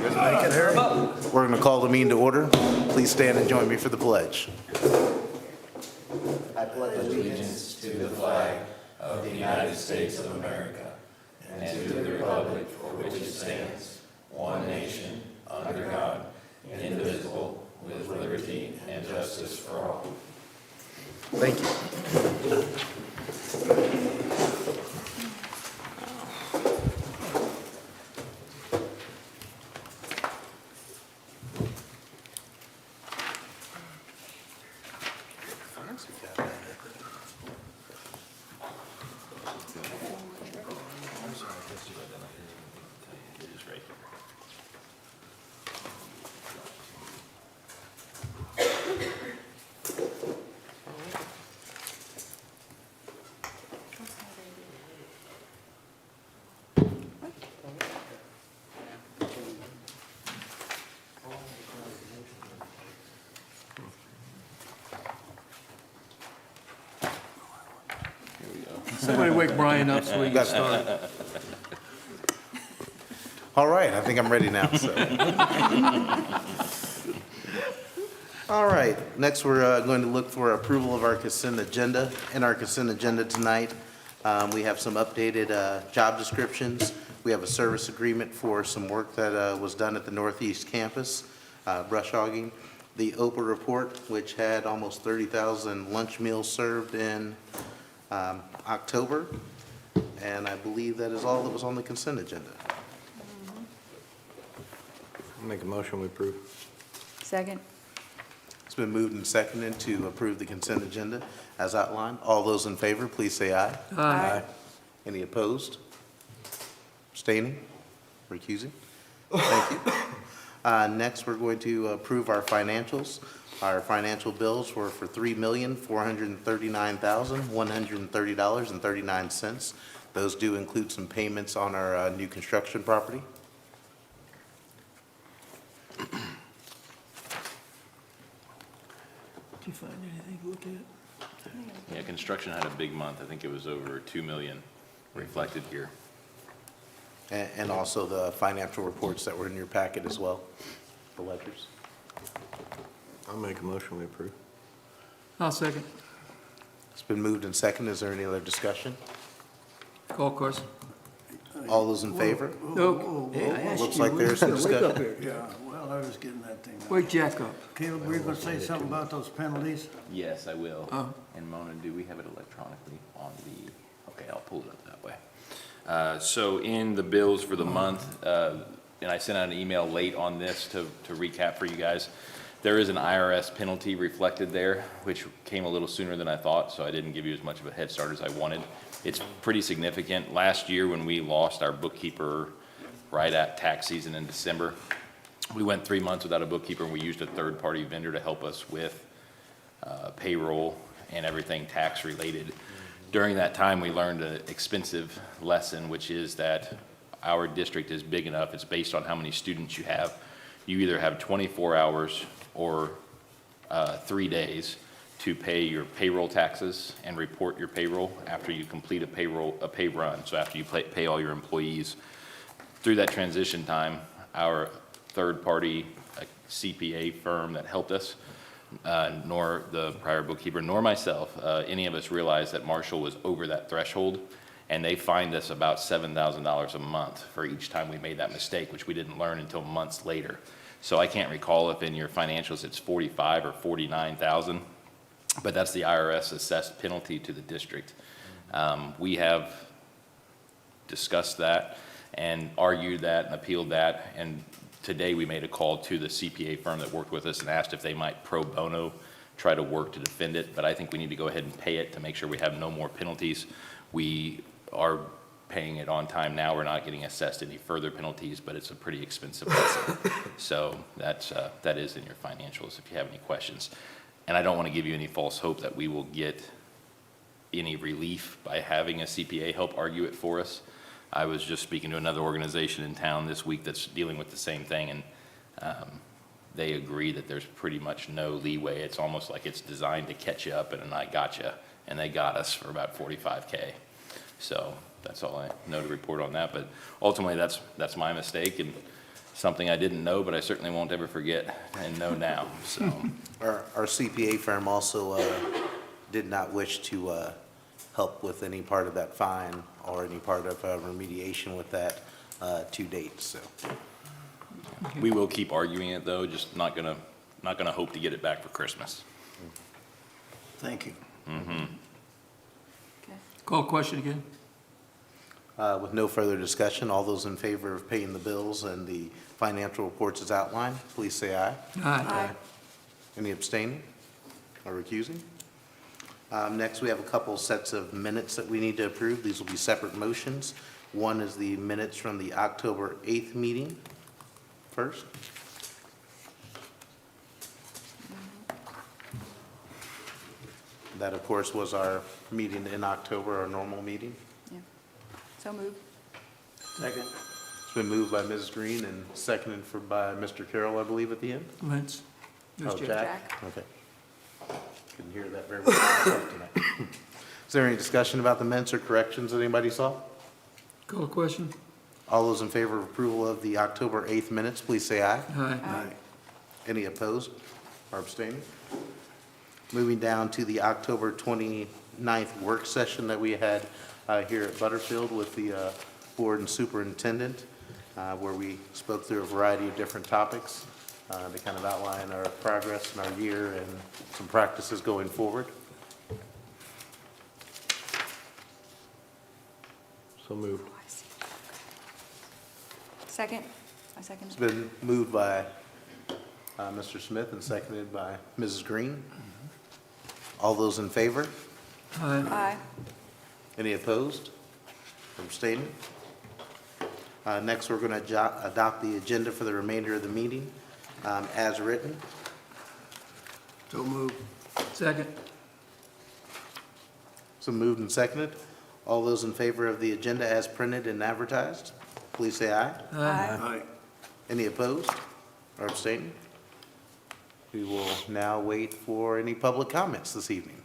We're going to call the meeting to order. Please stand and join me for the pledge. I pledge allegiance to the flag of the United States of America and to the republic for which it stands, one nation, under God, indivisible, with liberty and justice for all. Thank you. Somebody wake Brian up so we can start. All right, I think I'm ready now. So. All right, next we're going to look for approval of our consent agenda. In our consent agenda tonight, we have some updated job descriptions. We have a service agreement for some work that was done at the Northeast campus, brush hogging. The OPA report, which had almost 30,000 lunch meals served in October, and I believe that is all that was on the consent agenda. Make a motion, we approve. Second. It's been moved and seconded to approve the consent agenda as outlined. All those in favor, please say aye. Aye. Any opposed? Abstaining? Recusing? Thank you. Next, we're going to approve our financials. Our financial bills were for $3,439,130.39. Those do include some payments on our new construction property. Did you find anything to look at? Yeah, construction had a big month. I think it was over 2 million reflected here. And also the financial reports that were in your packet as well, the ledgers. I'll make a motion, we approve. I'll second. It's been moved and seconded. Is there any other discussion? Call question. All those in favor? No, Looks like there's some discussion. Yeah, well, I was getting that thing. wake Jack up. Caleb, were you gonna say something about those penalties? Yes, I will. Oh. And Mona, do we have it electronically on the, okay, I'll pull it up that way. So in the bills for the month, and I sent out an email late on this to recap for you guys, there is an IRS penalty reflected there, which came a little sooner than I thought, so I didn't give you as much of a head start as I wanted. It's pretty significant. Last year, when we lost our bookkeeper right at tax season in December, we went 3 months without a bookkeeper, and we used a third-party vendor to help us with payroll and everything tax-related. During that time, we learned an expensive lesson, which is that our district is big enough, it's based on how many students you have. You either have 24 hours or 3 days to pay your payroll taxes and report your payroll after you complete a pay run. So after you pay all your employees. Through that transition time, our third-party CPA firm that helped us, nor the prior bookkeeper, nor myself, any of us realized that Marshall was over that threshold, and they fined us about $7,000 a month for each time we made that mistake, which we didn't learn until months later. So I can't recall if in your financials it's 45 or 49,000, but that's the IRS assessed penalty to the district. We have discussed that and argued that and appealed that, and today we made a call to the CPA firm that worked with us and asked if they might pro bono try to work to defend it, but I think we need to go ahead and pay it to make sure we have no more penalties. We are paying it on time now. We're not getting assessed any further penalties, but it's a pretty expensive lesson. So that is in your financials if you have any questions. And I don't want to give you any false hope that we will get any relief by having a CPA help argue it for us. I was just speaking to another organization in town this week that's dealing with the same thing, and they agree that there's pretty much no leeway. It's almost like it's designed to catch you up, and I gotcha, and they got us for about $45K. So that's all I know to report on that. But ultimately, that's my mistake, and something I didn't know, but I certainly won't ever forget and know now, so. Our CPA firm also did not wish to help with any part of that fine or any part of remediation with that to date, so. We will keep arguing it, though, just not gonna hope to get it back for Christmas. Thank you. Call question again? With no further discussion, all those in favor of paying the bills and the financial reports as outlined, please say aye. Aye. Any abstaining or recusing? Next, we have a couple sets of minutes that we need to approve. These will be separate motions. One is the minutes from the October 8th meeting first. That, of course, was our meeting in October, our normal meeting. Yeah. So moved. Second. It's been moved by Ms. Green and seconded by Mr. Carroll, I believe, at the end. Lentz? There's Oh, Jack. Jack. Okay. Couldn't hear that very well tonight. Is there any discussion about the minutes or corrections that anybody saw? Call question? All those in favor of approval of the October 8th minutes, please say aye. Aye. Aye. Any opposed or abstaining? Moving down to the October 29th work session that we had here at Butterfield with the board and superintendent, where we spoke through a variety of different topics to kind of outline our progress in our year and some practices going forward. So moved. Second. I second. It's been moved by Mr. Smith and seconded by Mrs. Green. All those in favor? Aye. Aye. Any opposed or abstaining? Next, we're going to adopt the agenda for the remainder of the meeting as written. So moved. Second? So moved and seconded. All those in favor of the agenda as printed and advertised, please say aye. Aye. Aye. Any opposed or abstaining? We will now wait for any public comments this evening.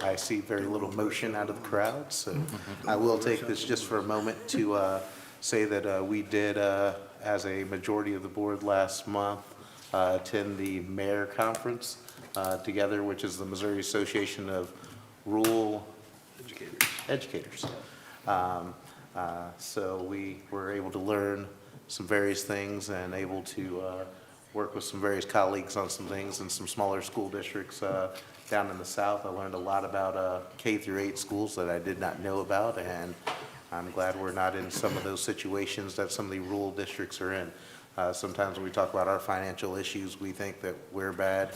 I see very little motion out of the crowd, so I will take this just for a moment to say that we did, as a majority of the board last month, attend the mayor conference together, which is the Missouri Association of Rural Educators. So we were able to learn some various things and able to work with some various colleagues on some things in some smaller school districts down in the south. I learned a lot about K through 8 schools that I did not know about, and I'm glad we're not in some of those situations that some of the rural districts are in. Sometimes when we talk about our financial issues, we think that we're bad.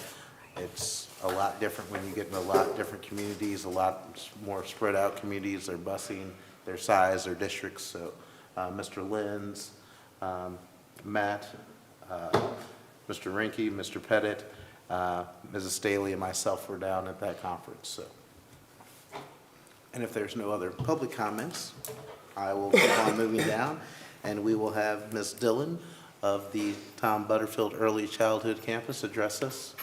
It's a lot different when you get in a lot different communities, a lot more spread out communities. They're busing their size, their districts. So Mr. Lenz, Matt, Mr. Rinke, Mr. Pettit, Mrs. Staley, and myself were down at that conference. So, and if there's no other public comments, I will keep on moving down, and we will have Ms. Dillon of the Tom Butterfield Early Childhood Campus address us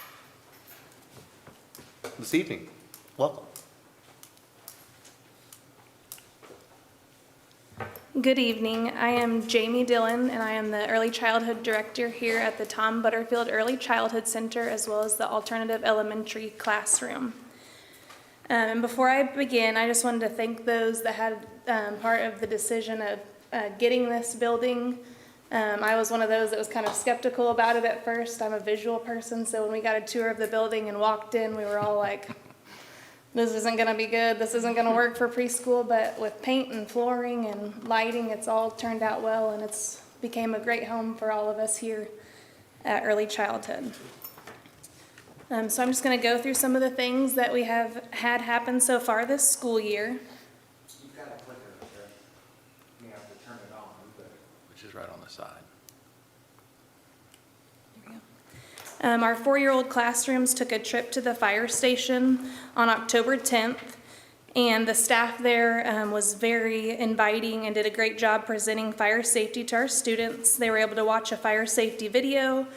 this evening. Welcome. Good evening. I am Jamie Dillon, and I am the Early Childhood Director here at the Tom Butterfield Early Childhood Center, as well as the Alternative Elementary Classroom. And before I begin, I just wanted to thank those that had part of the decision of getting this building. I was one of those that was kind of skeptical about it at first. I'm a visual person, so when we got a tour of the building and walked in, we were all like, this isn't gonna be good, this isn't gonna work for preschool, but with paint and flooring and lighting, it's all turned out well, and it's became a great home for all of us here at Early Childhood. So I'm just gonna go through some of the things that we have had happen so far this school year. You've got a clicker there. You have to turn it on. Which is right on the side. Our 4-year-old classrooms took a trip to the fire station on October 10th, and the staff there was very inviting and did a great job presenting fire safety to our students. They were able to watch a fire safety video,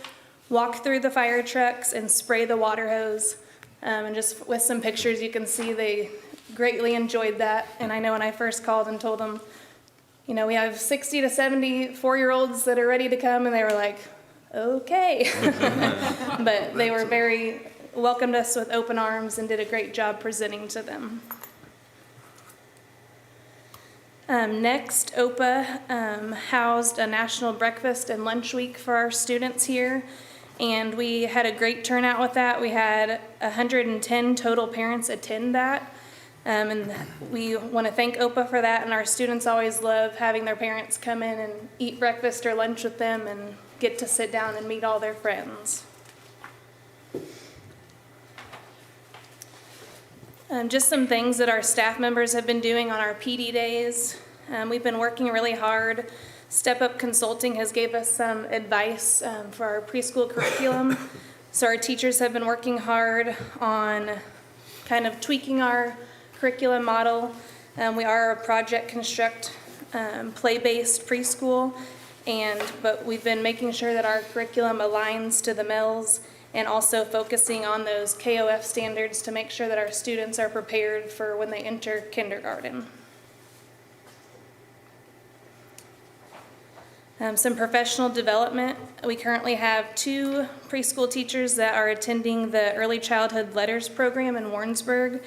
walk through the fire trucks, and spray the water hose. And just with some pictures, you can see they greatly enjoyed that. And I know when I first called and told them we have 60 to 70 4-year-olds that are ready to come, and they were like, okay. But they were welcomed us with open arms and did a great job presenting to them. Next, OPA housed a national breakfast and lunch week for our students here, and we had a great turnout with that. We had 110 total parents attend that, and we want to thank OPA for that, and our students always love having their parents come in and eat breakfast or lunch with them and get to sit down and meet all their friends. Just some things that our staff members have been doing on our PD days. We've been working really hard. Step Up Consulting has gave us some advice for our preschool curriculum. So our teachers have been working hard on kind of tweaking our curriculum model. We are a project construct play-based preschool, but we've been making sure that our curriculum aligns to the MELS and also focusing on those KOF standards to make sure that our students are prepared for when they enter kindergarten. Some professional development. We currently have 2 preschool teachers that are attending the Early Childhood Letters program in Warrensburg,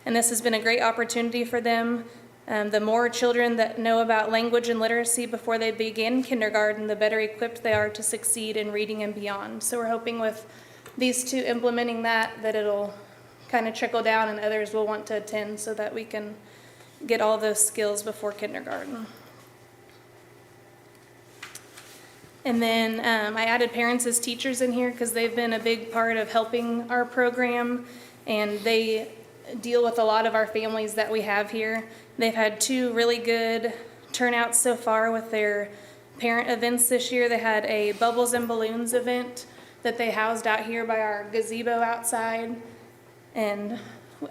and this has been a great opportunity for them. The more children that know about language and literacy before they begin kindergarten, the better equipped they are to succeed in reading and beyond. So we're hoping with these 2 implementing that it'll kind of trickle down and others will want to attend so that we can get all those skills before kindergarten. And then I added parents as teachers in here because they've been a big part of helping our program, and they deal with a lot of our families that we have here. They've had 2 really good turnouts so far with their parent events this year. They had a Bubbles and Balloons event that they housed out here by our gazebo outside, and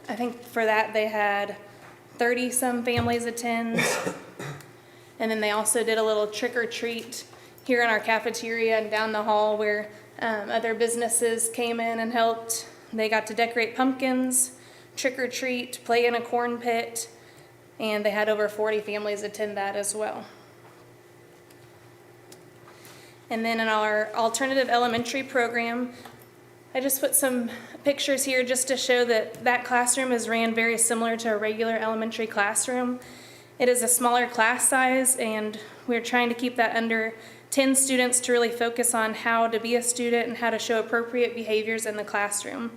I think for that they had 30-some families attend. And then they also did a little trick-or-treat here in our cafeteria and down the hall where other businesses came in and helped. They got to decorate pumpkins, trick-or-treat, play in a corn pit, and they had over 40 families attend that as well. And then in our alternative elementary program, I just put some pictures here just to show that that classroom is ran very similar to a regular elementary classroom. It is a smaller class size, and we're trying to keep that under 10 students to really focus on how to be a student and how to show appropriate behaviors in the classroom.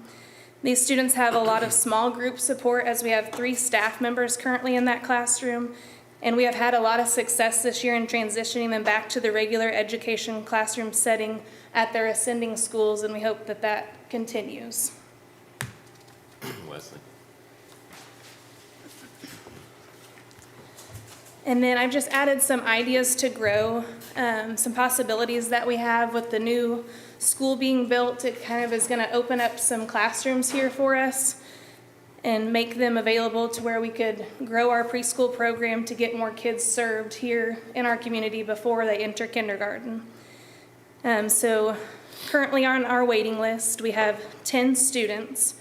These students have a lot of small group support, as we have 3 staff members currently in that classroom, and we have had a lot of success this year in transitioning them back to the regular education classroom setting at their ascending schools, and we hope that that continues. Wesley. And then I've just added some ideas to grow, some possibilities that we have with the new school being built. It kind of is going to open up some classrooms here for us and make them available to where we could grow our preschool program to get more kids served here in our community before they enter kindergarten. So currently on our waiting list, we have 10 students,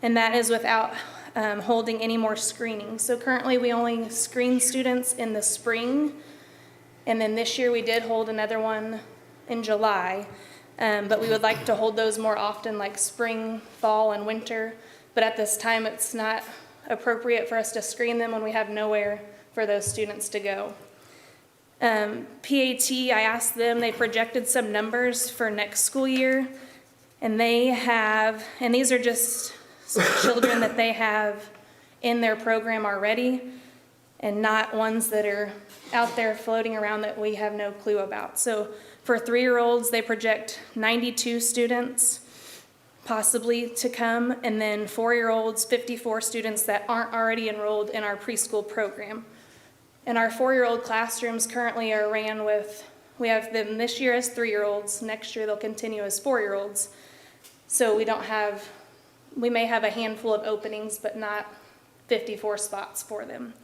and that is without holding any more screening. So currently we only screen students in the spring, and then this year we did hold another one in July, but we would like to hold those more often, like spring, fall, and winter. But at this time, it's not appropriate for us to screen them when we have nowhere for those students to go. PAT, I asked them, they projected some numbers for next school year, and they have, and these are just children that they have in their program already, and not ones that are out there floating around that we have no clue about. So for 3-year-olds, they project 92 students possibly to come, and then 4-year-olds, 54 students that aren't already enrolled in our preschool program. And our 4-year-old classrooms currently are ran with, we have them this year as 3-year-olds, next year they'll continue as 4-year-olds. So we may have a handful of openings, but not 54 spots for them.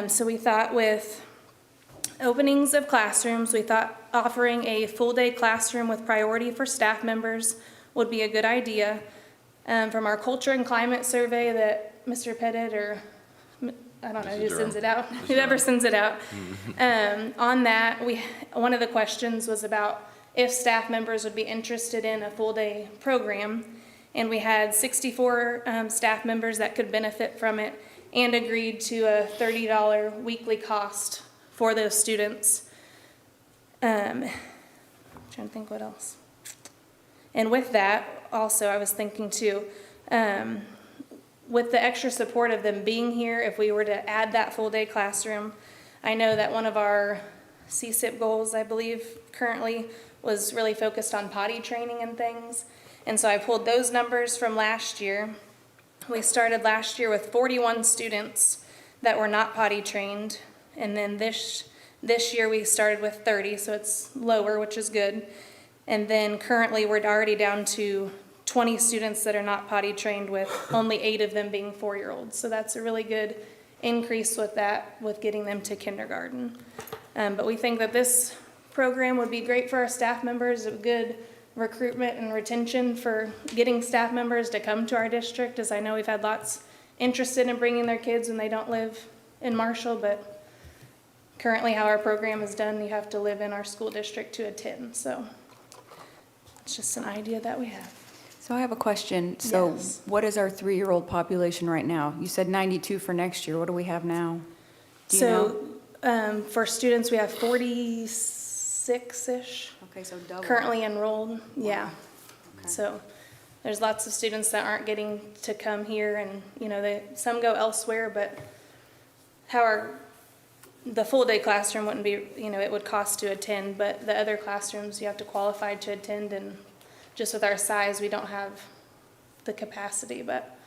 So we thought with openings of classrooms, we thought offering a full-day classroom with priority for staff members would be a good idea. From our culture and climate survey that Mr. Pettit or I don't know Mrs. who sends it out, Mrs. whoever Durham. sends it out. On that, one of the questions was about if staff members would be interested in a full-day program. And we had 64 staff members that could benefit from it and agreed to a $30 weekly cost for those students. Trying to think what else. And with that, also, I was thinking too, with the extra support of them being here, if we were to add that full-day classroom, I know that one of our CSIP goals, I believe, currently was really focused on potty training and things. And so I pulled those numbers from last year. We started last year with 41 students that were not potty trained. And then this year we started with 30, so it's lower, which is good. And then currently we're already down to 20 students that are not potty trained, with only 8 of them being 4-year-olds. So that's a really good increase with that, with getting them to kindergarten. But we think that this program would be great for our staff members, a good recruitment and retention for getting staff members to come to our district, as I know we've had lots interested in bringing their kids when they don't live in Marshall, but currently how our program is done, you have to live in our school district to attend. So it's just an idea that we have. So I have a question. So Yes. what is our 3-year-old population right now? You said 92 for next year. What do we have now? Do you know? So for students, we have 46-ish Okay, so double. currently enrolled, yeah. Okay. So there's lots of students that aren't getting to come here, and, you know, some go elsewhere, but the full-day classroom wouldn't be, you know, it would cost to attend, but the other classrooms, you have to qualify to attend, and just with our size, we don't have the capacity, but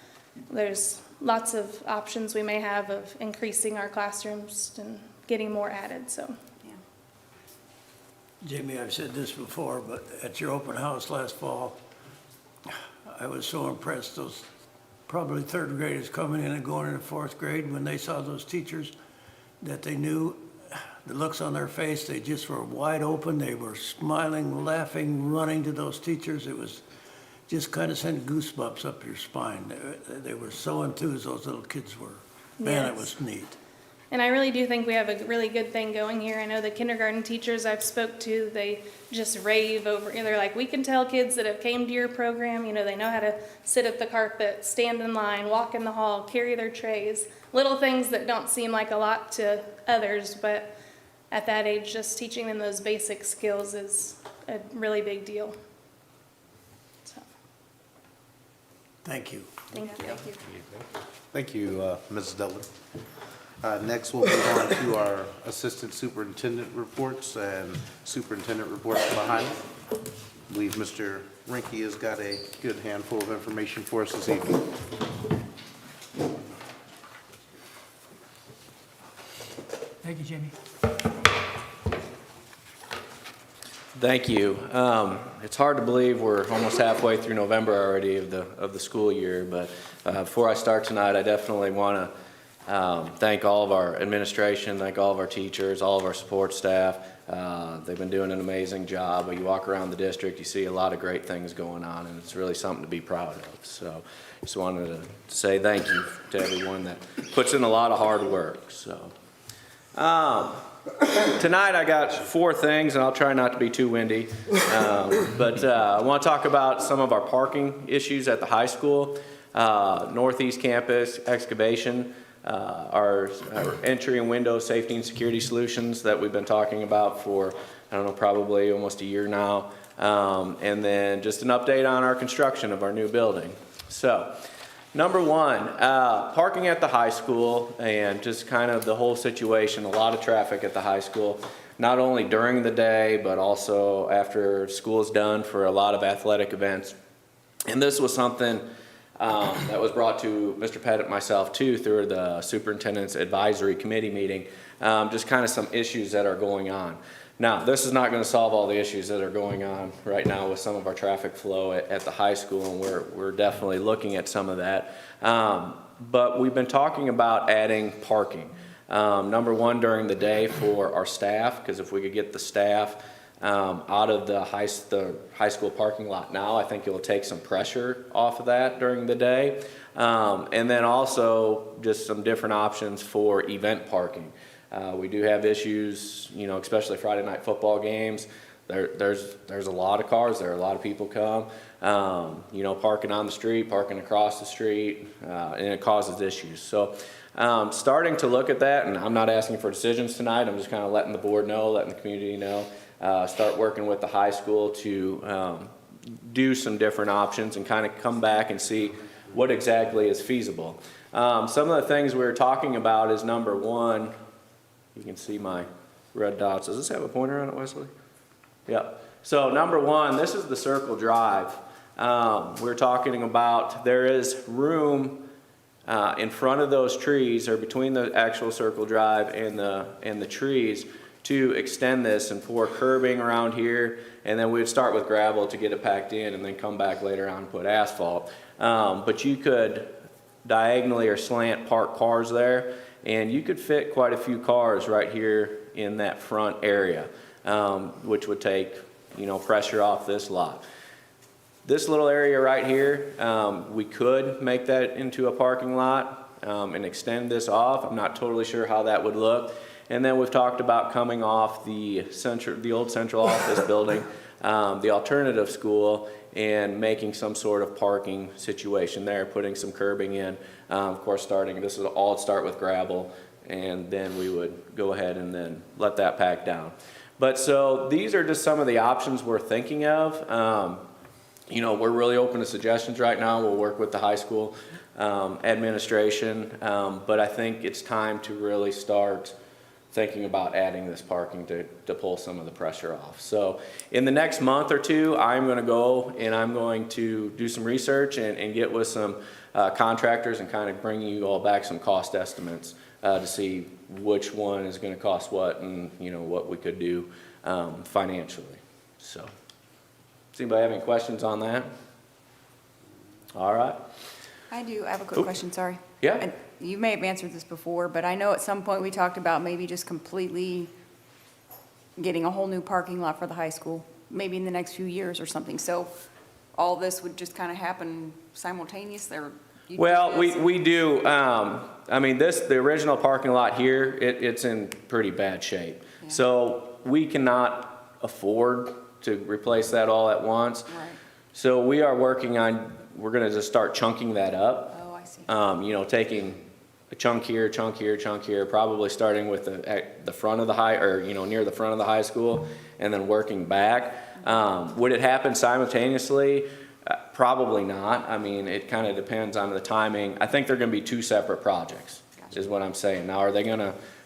there's lots of options we may have of increasing our classrooms and getting more added, so. Yeah. Jamie, I've said this before, but at your open house last fall, I was so impressed, those probably 3rd graders coming in and going into 4th grade, when they saw those teachers, that they knew the looks on their face, they just were wide open, they were smiling, laughing, running to those teachers. It was just kind of sent goosebumps up your spine. They were so enthused, those little kids were. Man, it Yes. was neat. And I really do think we have a really good thing going here. I know the kindergarten teachers I've spoke to, they just rave over, they're like, we can tell kids that have came to your program, you know, they know how to sit at the carpet, stand in line, walk in the hall, carry their trays. Little things that don't seem like a lot to others, but at that age, just teaching them those basic skills is a really big deal. So, Thank you. thank you. Thank you. Thank you, Mrs. Dudley. Next, we'll move on to our assistant superintendent reports and superintendent reports behind it. I believe Mr. Rinke has got a good handful of information for us this evening. Thank you, Jamie. Thank you. It's hard to believe we're almost halfway through November already of the school year, but before I start tonight, I definitely want to thank all of our administration, thank all of our teachers, all of our support staff. They've been doing an amazing job. You walk around the district, you see a lot of great things going on, and it's really something to be proud of. So just wanted to say thank you to everyone that puts in a lot of hard work. So. Tonight I got 4 things, and I'll try not to be too windy, but I want to talk about some of our parking issues at the high school, Northeast Campus excavation, our entry and window safety and security solutions that we've been talking about for, I don't know, probably almost a year now, and then just an update on our construction of our new building. So, number 1, parking at the high school and just kind of the whole situation, a lot of traffic at the high school, not only during the day, but also after school is done for a lot of athletic events. And this was something that was brought to Mr. Pettit and myself too through the superintendent's advisory committee meeting, just kind of some issues that are going on. Now, this is not going to solve all the issues that are going on right now with some of our traffic flow at the high school, and we're definitely looking at some of that. But we've been talking about adding parking. Number 1, during the day for our staff, because if we could get the staff out of the high school parking lot now. I think it will take some pressure off of that during the day. And then also just some different options for event parking. We do have issues, you know, especially Friday night football games. There's a lot of cars there, a lot of people come, you know, parking on the street, parking across the street, and it causes issues. So starting to look at that, and I'm not asking for decisions tonight, I'm just kind of letting the board know, letting the community know, start working with the high school to do some different options and kind of come back and see what exactly is feasible. Some of the things we were talking about is number one, you can see my red dots. Does this have a pointer on it, Wesley? Yep. So number one, this is the Circle Drive. We're talking about there is room in front of those trees or between the actual Circle Drive and the trees to extend this and pour curbing around here, and then we'd start with gravel to get it packed in and then come back later on and put asphalt. But you could diagonally or slant park cars there, and you could fit quite a few cars right here in that front area, which would take, you know, pressure off this lot. This little area right here, we could make that into a parking lot and extend this off. I'm not totally sure how that would look. And then we've talked about coming off the old central office building, the alternative school, and making some sort of parking situation there, putting some curbing in. Of course, this would all start with gravel, and then we would go ahead and then let that pack down. But so these are just some of the options we're thinking of. You know, we're really open to suggestions right now. We'll work with the high school administration, but I think it's time to really start thinking about adding this parking to pull some of the pressure off. So in the next month or two, I'm going to go and I'm going to do some research and get with some contractors and kind of bring you all back some cost estimates to see which one is going to cost what and, you know, what we could do financially. So does anybody have any questions on that? All right. I do, I have a quick question, sorry. Yeah. And you may have answered this before, but I know at some point we talked about maybe just completely getting a whole new parking lot for the high school, maybe in the next few years or something. So all this would just kind of happen simultaneously, or? you do Well, this? we do, I mean, the original parking lot here, it's in pretty bad shape. Yeah. So we cannot afford to replace that all at once. Right. So we are working on, we're gonna just start chunking that up. Oh, I see. You know, taking a chunk here, chunk here, chunk here, probably starting with the front of the near the front of the high school, and then working back. Would it happen simultaneously? Probably not. I mean, it kind of depends on the timing. I think they're gonna be two separate projects, is what I'm saying. Now,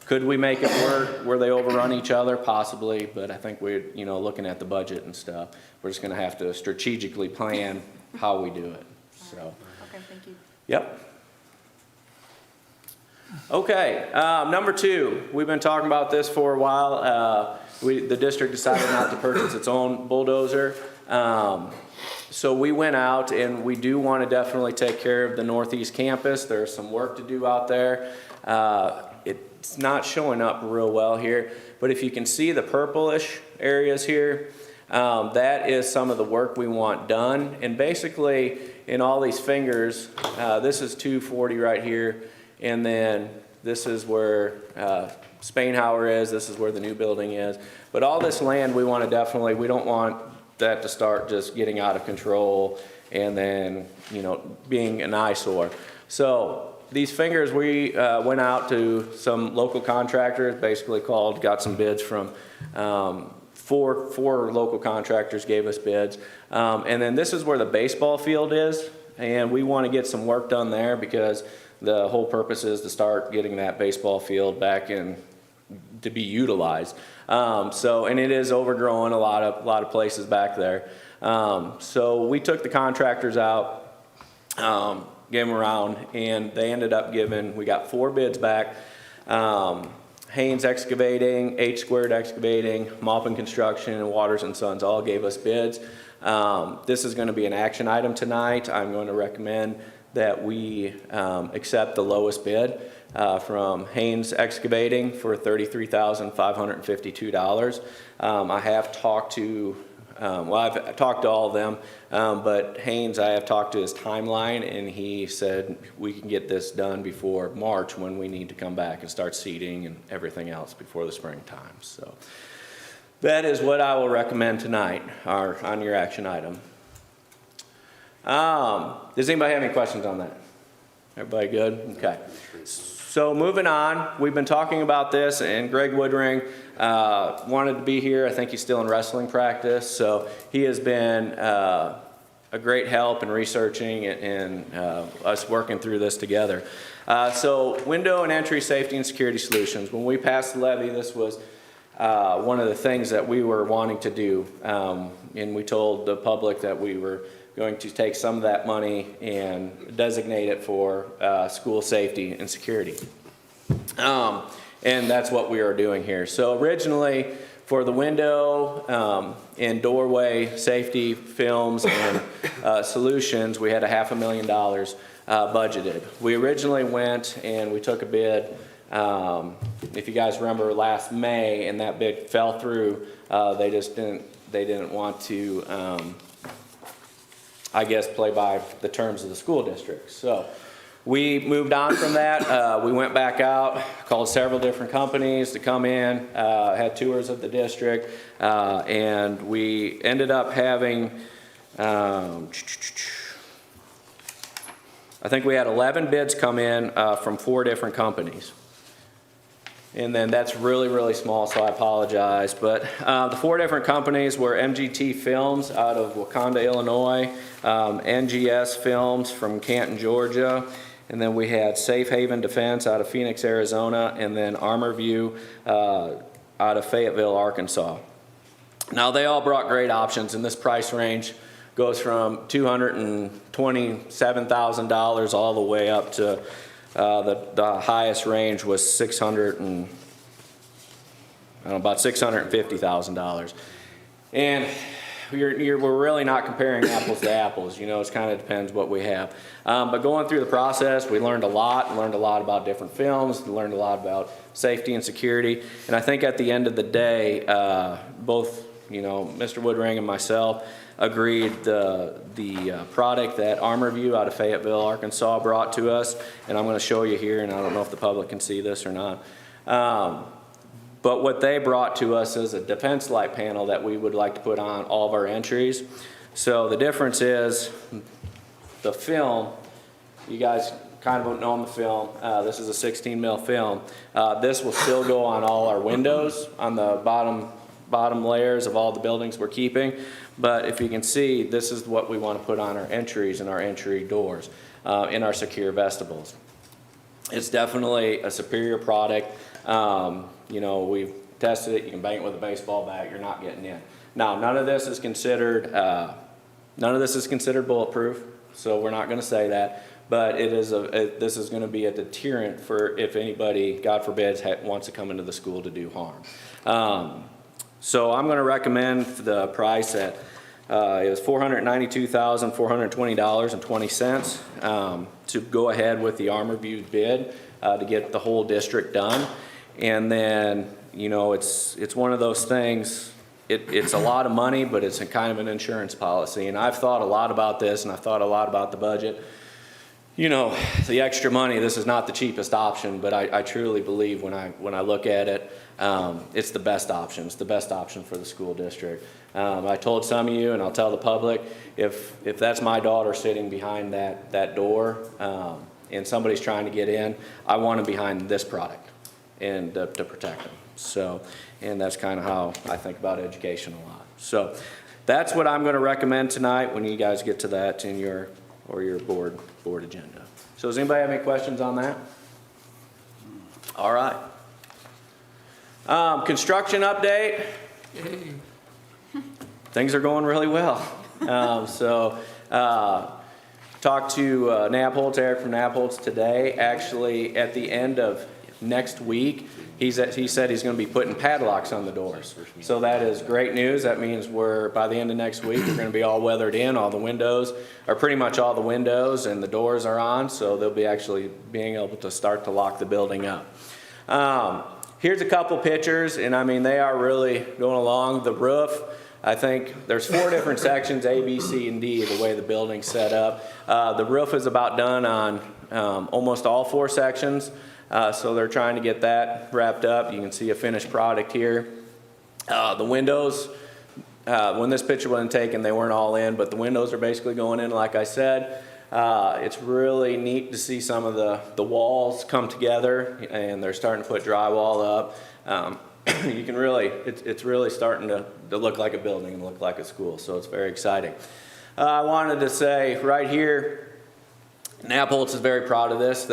could we make it work where they overrun each other? Possibly, but I think we're, you know, looking at the budget and stuff, we're just gonna have to strategically plan how we do it, so. Okay, thank you. Yep. Okay, number two, we've been talking about this for a while. The district decided not to purchase its own bulldozer. So we went out and we do want to definitely take care of the Northeast campus. There's some work to do out there. It's not showing up real well here, but if you can see the purplish areas here, that is some of the work we want done. And basically, in all these fingers, this is 240 right here, and then this is where Spainhauer is, this is where the new building is. But all this land, we don't want that to start just getting out of control and then, you know, being an eyesore. So these fingers, we went out to some local contractors, basically got some bids from four local contractors gave us bids. And then this is where the baseball field is, and we want to get some work done there because the whole purpose is to start getting that baseball field back in to be utilized. And it is overgrown a lot of places back there. So we took the contractors out, gave them around, and they ended up we got 4 bids back. Haynes Excavating, H Squared Excavating, Maupin Construction, and Waters and Sons all gave us bids. This is going to be an action item tonight. I'm going to recommend that we accept the lowest bid. from Haynes Excavating for $33,552. I have talked to, I've talked to all of them, but Haynes, I have talked to his timeline, and he said we can get this done before March, when we need to come back and start seeding and everything else before the springtime. So that is what I will recommend tonight, on your action item. Does anybody have any questions on that? Everybody good? Okay. So moving on, we've been talking about this, and Greg Woodring wanted to be here. I think he's still in wrestling practice, so he has been a great help in researching and us working through this together. So window and entry safety and security solutions. When we passed the levy, this was one of the things that we were wanting to do, and we told the public that we were going to take some of that money and designate it for school safety and security. And that's what we are doing here. So originally, for the window and doorway safety films and solutions, we had $500,000 budgeted. We originally went and we took a bid, if you guys remember last May, and that bid fell through. They didn't want to, I guess, play by the terms of the school district. So we moved on from that. We went back out, called several different companies to come in, had tours of the district, and we ended up having, I think we had 11 bids come in from 4 different companies. And then that's really, really small, so I apologize. But the 4 different companies were MGT Films out of Wakanda, Illinois, NGS Films from Canton, Georgia, and then we had Safe Haven Defense out of Phoenix, Arizona, and then Armor View out of Fayetteville, Arkansas. Now, they all brought great options, and this price range goes from $227,000 all the way up to the highest range was about $650,000. And we're really not comparing apples to apples. You know, it kind of depends what we have. But going through the process, we learned a lot about different films, learned a lot about safety and security. And I think at the end of the day, both, you know, Mr. Woodring and myself agreed the product that Armor View out of Fayetteville, Arkansas brought to us, and I'm going to show you here, and I don't know if the public can see this or not. But what they brought to us is a defense light panel that we would like to put on all of our entries. So the difference is the film, you guys kind of know the film, this is a 16 mil film. This will still go on all our windows on the bottom layers of all the buildings we're keeping. But if you can see, this is what we want to put on our entries and our entry doors in our secure vestibules. It's definitely a superior product. You know, we've tested it. You can bang it with a baseball bat. You're not getting in. Now, none of this is considered bulletproof, so we're not going to say that. But it is this is going to be a deterrent for if anybody, God forbid, wants to come into the school to do harm. So I'm going to recommend the price at it was $492,420.20 to go ahead with the Armor View bid to get the whole district done. And then, you know, it's one of those things. It's a lot of money, but it's a kind of an insurance policy. And I've thought a lot about this, and I've thought a lot about the budget. You know, the extra money, this is not the cheapest option, but I truly believe when I look at it, it's the best option. It's the best option for the school district. I told some of you, and I'll tell the public, if that's my daughter sitting behind that door and somebody's trying to get in, I want them behind this product and to protect them. So, and that's kind of how I think about education a lot. So that's what I'm going to recommend tonight when you guys get to that in your board agenda. So does anybody have any questions on that? All right. Construction update. Things are going really well. Talked to Nabholz, Eric from Nabholz today. Actually, at the end of next week, he said he's going to be putting padlocks on the doors. So that is great news. That means by the end of next week, we're going to be all weathered in. All the windows, or pretty much all the windows and the doors are on, so they'll be actually being able to start to lock the building up. Here's a couple pictures, and I mean, they are really going along. The roof, I think there's 4 different sections, A, B, C, and D, the way the building's set up. The roof is about done on almost all 4 sections, so they're trying to get that wrapped up. You can see a finished product here. The windows, when this picture wasn't taken, they weren't all in, but the windows are basically going in, like I said. It's really neat to see some of the walls come together, and they're starting to put drywall up. You can really, it's really starting to look like a building and look like a school, so it's very exciting. I wanted to say right here, Napoltz is very proud of this.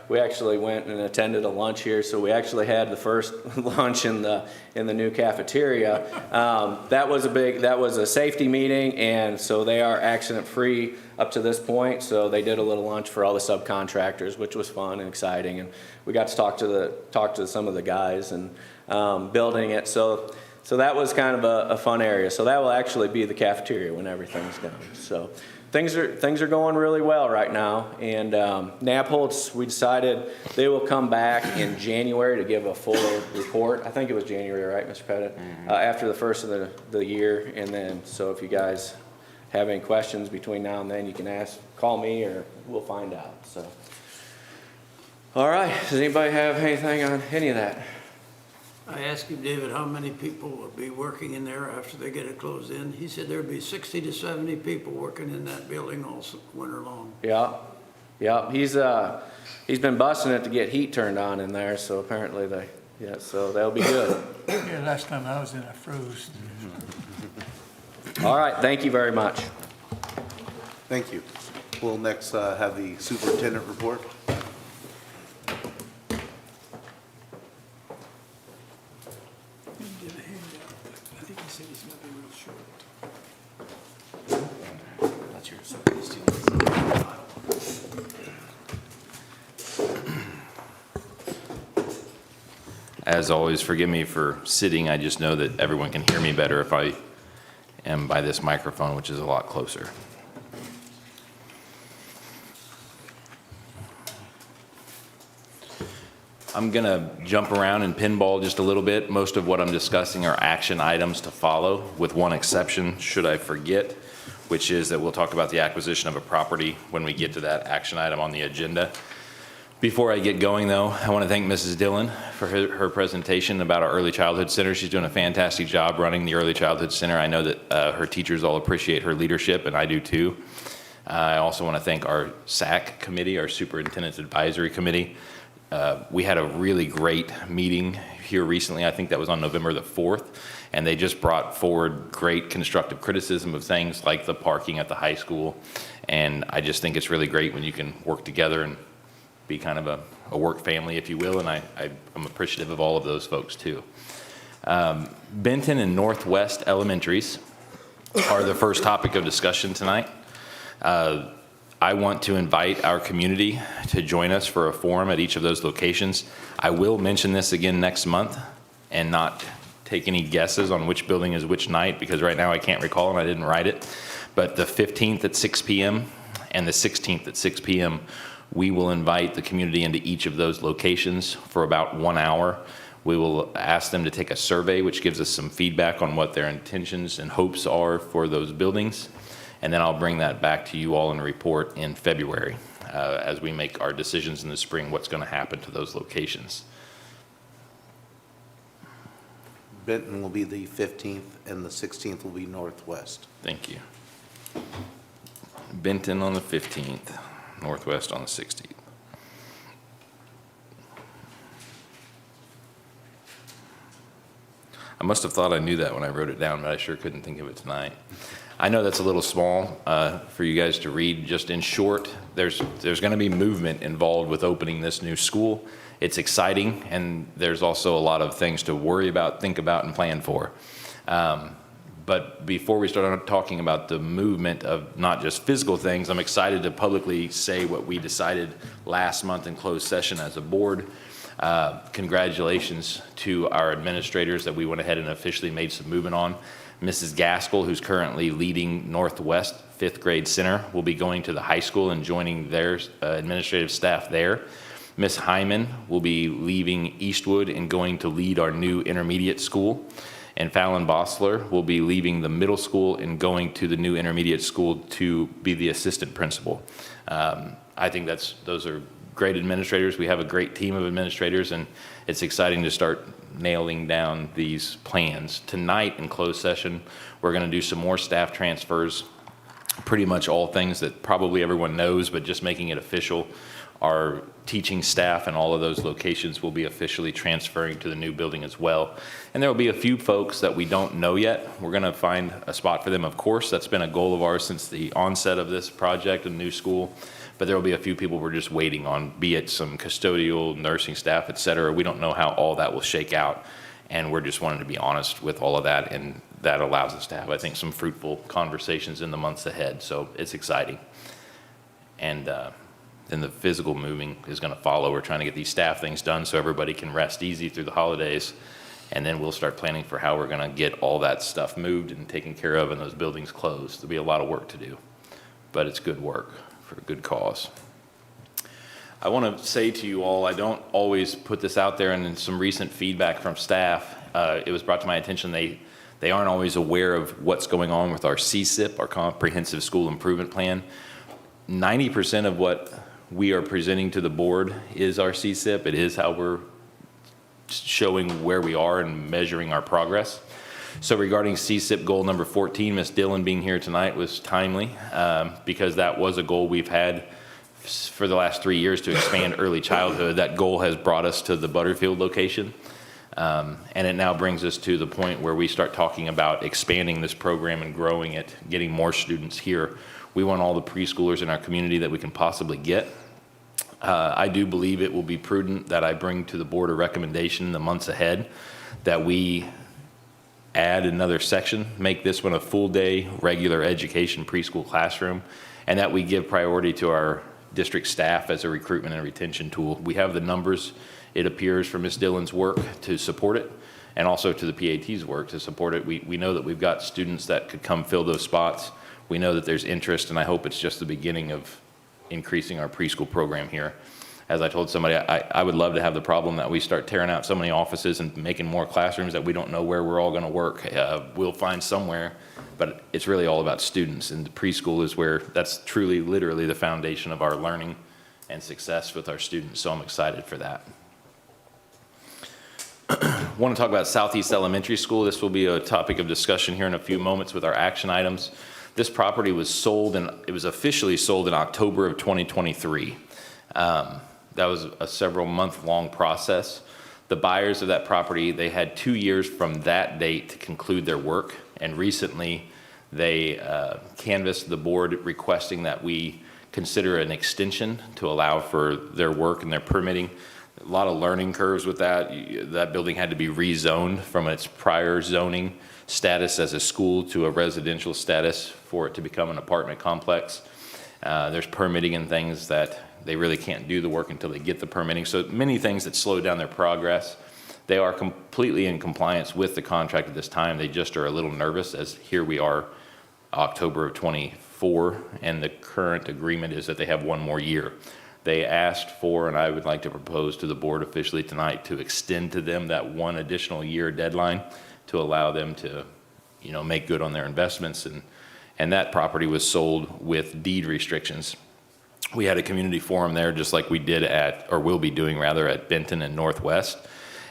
We actually went and attended a lunch here, so we actually had the first lunch in the new cafeteria. That was a safety meeting, and so they are accident-free up to this point. So they did a little lunch for all the subcontractors, which was fun and exciting, and we got to talk to some of the guys and building it. So that was kind of a fun area. So that will actually be the cafeteria when everything's done. So things are going really well right now. And Napoltz, we decided they will come back in January to give a fuller report. I think it was January, right, Mr. Pettit? After the first of the year. And then, so if you guys have any questions between now and then, you can call me, or we'll find out. So, all right. Does anybody have anything on any of that? I asked him, David, how many people would be working in there after they get it closed in. He said there'd be 60 to 70 people working in that building all winter long. Yeah. He's been busting it to get heat turned on in there, so apparently so that'll be good. Yeah, last time I was in, I froze. All right, thank you very much. Thank you. We'll next have the superintendent report. I think he said he's gonna be real short. As always, forgive me for sitting. I just know that everyone can hear me better if I am by this microphone, which is a lot closer. I'm going to jump around and pinball just a little bit. Most of what I'm discussing are action items to follow, with one exception, should I forget, which is that we'll talk about the acquisition of a property when we get to that action item on the agenda. Before I get going, though, I want to thank Mrs. Dillon for her presentation about our Early Childhood Center. She's doing a fantastic job running the Early Childhood Center. I know that her teachers all appreciate her leadership, and I do too. I also want to thank our SAC committee, our Superintendent's Advisory Committee. We had a really great meeting here recently. I think that was on November the 4th, and they just brought forward great constructive criticism of things like the parking at the high school. And I just think it's really great when you can work together and be kind of a work family, if you will, and I'm appreciative of all of those folks too. Benton and Northwest Elementaries are the first topic of discussion tonight. I want to invite our community to join us for a forum at each of those locations. I will mention this again next month and not take any guesses on which building is which night, because right now I can't recall and I didn't write it. But the 15th at 6 p.m. and the 16th at 6 p.m., we will invite the community into each of those locations for about 1 hour. We will ask them to take a survey, which gives us some feedback on what their intentions and hopes are for those buildings. And then I'll bring that back to you all in a report in February as we make our decisions in the spring, what's going to happen to those locations. Benton will be the 15th, and the 16th will be Northwest. Thank you. Benton on the 15th, Northwest on the 16th. I must have thought I knew that when I wrote it down, but I sure couldn't think of it tonight. I know that's a little small for you guys to read. Just in short, there's going to be movement involved with opening this new school. It's exciting, and there's also a lot of things to worry about, think about, and plan for. But before we start talking about the movement of not just physical things, I'm excited to publicly say what we decided last month in closed session as a board. Congratulations to our administrators that we went ahead and officially made some movement on. Mrs. Gaskell, who's currently leading Northwest 5th grade center, will be going to the high school and joining their administrative staff there. Ms. Hyman will be leaving Eastwood and going to lead our new intermediate school. And Fallon Bossler will be leaving the middle school and going to the new intermediate school to be the assistant principal. I think those are great administrators. We have a great team of administrators, and it's exciting to start nailing down these plans. Tonight in closed session, we're going to do some more staff transfers, pretty much all things that probably everyone knows, but just making it official. Our teaching staff in all of those locations will be officially transferring to the new building as well. And there will be a few folks that we don't know yet. We're going to find a spot for them, of course. That's been a goal of ours since the onset of this project, a new school. But there will be a few people we're just waiting on, be it some custodial, nursing staff, et cetera. We don't know how all that will shake out. And we're just wanting to be honest with all of that. And that allows us to have, I think, some fruitful conversations in the months ahead. So it's exciting. And then the physical moving is going to follow. We're trying to get these staff things done so everybody can rest easy through the holidays. And then we'll start planning for how we're going to get all that stuff moved and taken care of and those buildings closed. There'll be a lot of work to do, but it's good work for a good cause. I want to say to you all, I don't always put this out there, and in some recent feedback from staff, it was brought to my attention they aren't always aware of what's going on with our CSIP, our Comprehensive School Improvement Plan. 90% of what we are presenting to the board is our CSIP. It is how we're showing where we are and measuring our progress. So regarding CSIP goal number 14, Ms. Dillon being here tonight was timely because that was a goal we've had for the last 3 years to expand early childhood. That goal has brought us to the Butterfield location. And it now brings us to the point where we start talking about expanding this program and growing it, getting more students here. We want all the preschoolers in our community that we can possibly get. I do believe it will be prudent that I bring to the board a recommendation in the months ahead that we add another section, make this one a full-day regular education preschool classroom, and that we give priority to our district staff as a recruitment and retention tool. We have the numbers, it appears, from Ms. Dillon's work to support it, and also to the PAT's work to support it. We know that we've got students that could come fill those spots. We know that there's interest, and I hope it's just the beginning of increasing our preschool program here. As I told somebody, I would love to have the problem that we start tearing out so many offices and making more classrooms that we don't know where we're all going to work. We'll find somewhere, but it's really all about students, and the preschool is where that's truly, literally the foundation of our learning and success with our students, so I'm excited for that. I want to talk about Southeast Elementary School. This will be a topic of discussion here in a few moments with our action items. This property was sold, and it was officially sold in October of 2023. That was a several month-long process. The buyers of that property, they had 2 years from that date to conclude their work, and recently they canvassed the board requesting that we consider an extension to allow for their work and their permitting. A lot of learning curves with that. That building had to be rezoned from its prior zoning status as a school to a residential status for it to become an apartment complex. There's permitting and things that they really can't do the work until they get the permitting. So many things that slow down their progress. They are completely in compliance with the contract at this time. They just are a little nervous, as here we are, October of 24, and the current agreement is that they have 1 more year. They asked for, and I would like to propose to the board officially tonight, to extend to them that 1 additional year deadline to allow them to, make good on their investments. And that property was sold with deed restrictions. We had a community forum there, just like we did or will be doing rather, at Benton and Northwest.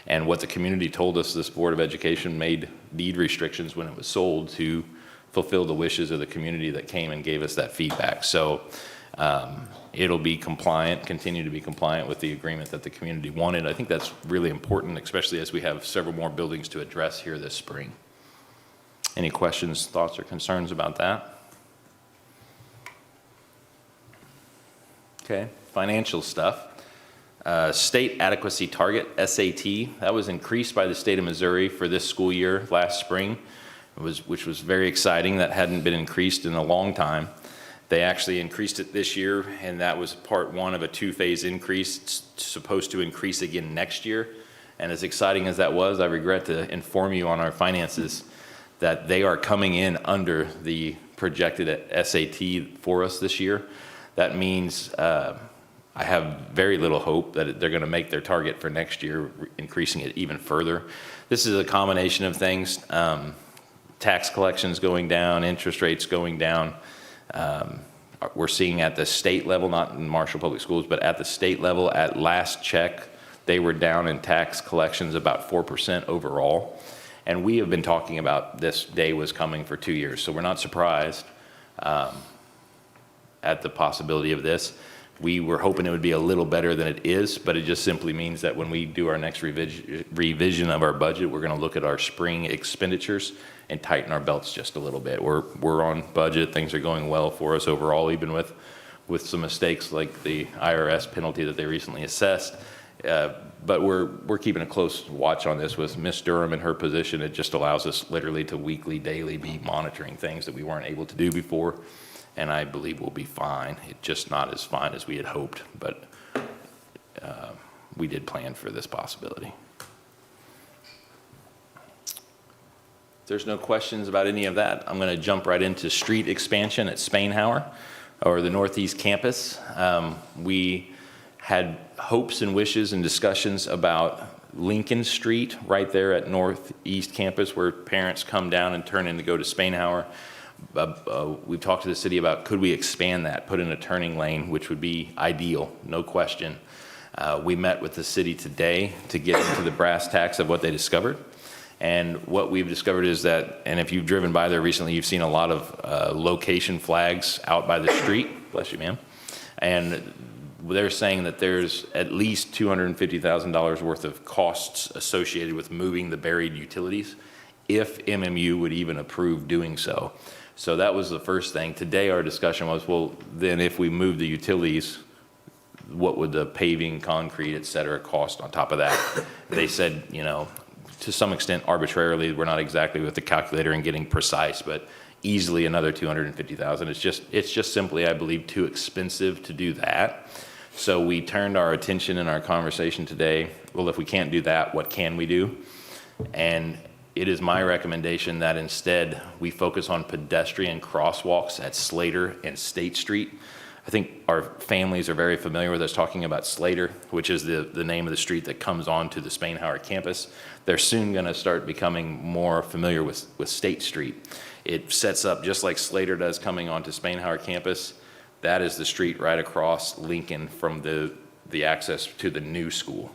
And what the community told us, this Board of Education made deed restrictions when it was sold to fulfill the wishes of the community that came and gave us that feedback. So it'll be compliant, continue to be compliant with the agreement that the community wanted. I think that's really important, especially as we have several more buildings to address here this spring. Any questions, thoughts, or concerns about that? Okay, financial stuff. State adequacy target, SAT, that was increased by the state of Missouri for this school year last spring, which was very exciting. That hadn't been increased in a long time. They actually increased it this year, and that was part one of a two-phase increase. It's supposed to increase again next year. And as exciting as that was, I regret to inform you on our finances that they are coming in under the projected SAT for us this year. That means I have very little hope that they're going to make their target for next year, increasing it even further. This is a combination of things, tax collections going down, interest rates going down. We're seeing at the state level, not in Marshall Public Schools, but at the state level, at last check, they were down in tax collections about 4% overall. And we have been talking about this day was coming for 2 years. So we're not surprised at the possibility of this. We were hoping it would be a little better than it is, but it just simply means that when we do our next revision of our budget, we're going to look at our spring expenditures and tighten our belts just a little bit. We're on budget. Things are going well for us overall, even with some mistakes like the IRS penalty that they recently assessed. But we're keeping a close watch on this with Ms. Durham in her position. It just allows us literally to weekly, daily be monitoring things that we weren't able to do before. And I believe we'll be fine. It's just not as fine as we had hoped, but we did plan for this possibility. If there's no questions about any of that, I'm going to jump right into street expansion at Spainhauer, or the Northeast Campus. We had hopes and wishes and discussions about Lincoln Street right there at Northeast Campus, where parents come down and turn in to go to Spainhauer. We've talked to the city about could we expand that, put in a turning lane, which would be ideal, no question. We met with the city today to get into the brass tacks of what they discovered. And what we've discovered is that, and if you've driven by there recently, you've seen a lot of location flags out by the street. Bless you, ma'am. And they're saying that there's at least $250,000 worth of costs associated with moving the buried utilities, if MMU would even approve doing so. So that was the first thing. Today our discussion was, well, then if we move the utilities, what would the paving, concrete, et cetera, cost on top of that? They said, you know, to some extent arbitrarily, we're not exactly with the calculator and getting precise, but easily another $250,000. It's just simply, I believe, too expensive to do that. So we turned our attention in our conversation today, well, if we can't do that, what can we do? And it is my recommendation that instead we focus on pedestrian crosswalks at Slater and State Street. I think our families are very familiar with us talking about Slater, which is the name of the street that comes onto the Spainhauer campus. They're soon going to start becoming more familiar with State Street. It sets up just like Slater does coming onto Spainhauer campus. That is the street right across Lincoln from the access to the new school.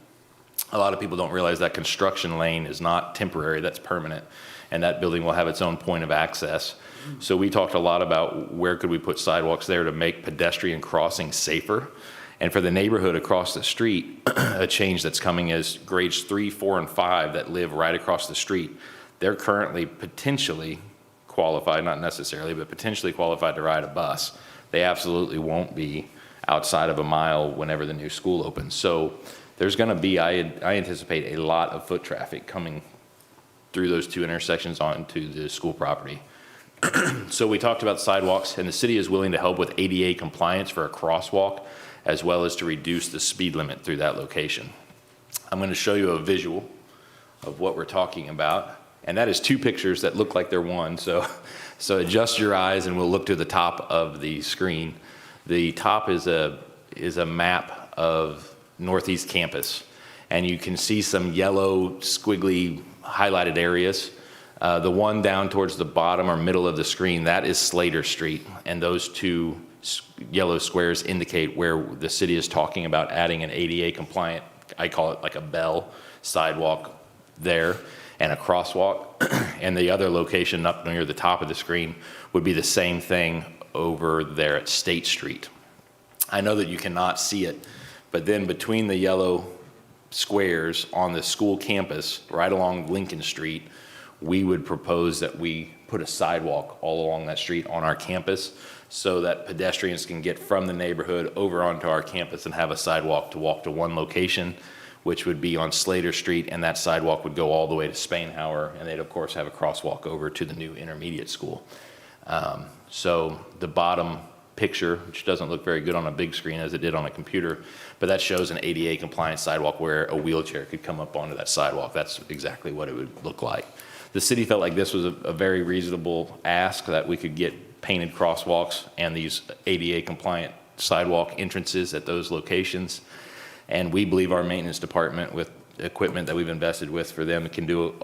A lot of people don't realize that construction lane is not temporary, that's permanent, and that building will have its own point of access. So we talked a lot about where could we put sidewalks there to make pedestrian crossing safer. And for the neighborhood across the street, a change that's coming is grades 3, 4, and 5 that live right across the street. They're currently potentially qualified, not necessarily, but potentially qualified to ride a bus. They absolutely won't be outside of a mile whenever the new school opens. So there's going to be, I anticipate, a lot of foot traffic coming through those two intersections onto the school property. So we talked about sidewalks, and the city is willing to help with ADA compliance for a crosswalk, as well as to reduce the speed limit through that location. I'm going to show you a visual of what we're talking about, and that is two pictures that look like they're one. So adjust your eyes, and we'll look to the top of the screen. The top is a map of Northeast Campus, and you can see some yellow squiggly highlighted areas. The one down towards the bottom or middle of the screen, that is Slater Street, and those two yellow squares indicate where the city is talking about adding an ADA compliant, I call it like a bell sidewalk there, and a crosswalk. And the other location up near the top of the screen would be the same thing over there at State Street. I know that you cannot see it, but then between the yellow squares on the school campus, right along Lincoln Street, we would propose that we put a sidewalk all along that street on our campus so that pedestrians can get from the neighborhood over onto our campus and have a sidewalk to walk to one location, which would be on Slater Street, and that sidewalk would go all the way to Spainhauer, and they'd of course have a crosswalk over to the new intermediate school. So the bottom picture, which doesn't look very good on a big screen as it did on a computer, but that shows an ADA compliant sidewalk where a wheelchair could come up onto that sidewalk. That's exactly what it would look like. The city felt like this was a very reasonable ask, that we could get painted crosswalks and these ADA compliant sidewalk entrances at those locations. And we believe our maintenance department, with equipment that we've invested with for them, can do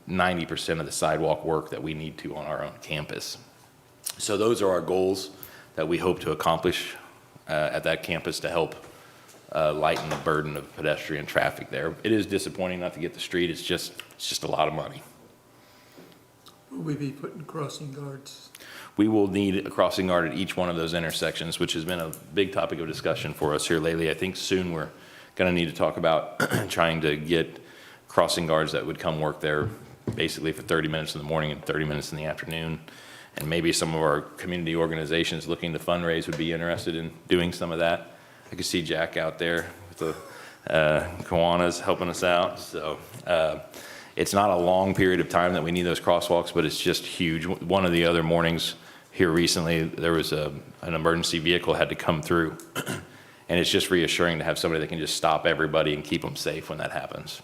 90% of the sidewalk work that we need to on our own campus. So those are our goals that we hope to accomplish at that campus to help lighten the burden of pedestrian traffic there. It is disappointing not to get the street. It's just a lot of money. Will we be putting crossing guards? We will need a crossing guard at each one of those intersections, which has been a big topic of discussion for us here lately. I think soon we're going to need to talk about trying to get crossing guards that would come work there basically for 30 minutes in the morning and 30 minutes in the afternoon. And maybe some of our community organizations looking to fundraise would be interested in doing some of that. I could see Jack out there with the Kiwanis helping us out. So it's not a long period of time that we need those crosswalks, but it's just huge. One of the other mornings here recently, there was an emergency vehicle had to come through. And it's just reassuring to have somebody that can just stop everybody and keep them safe when that happens.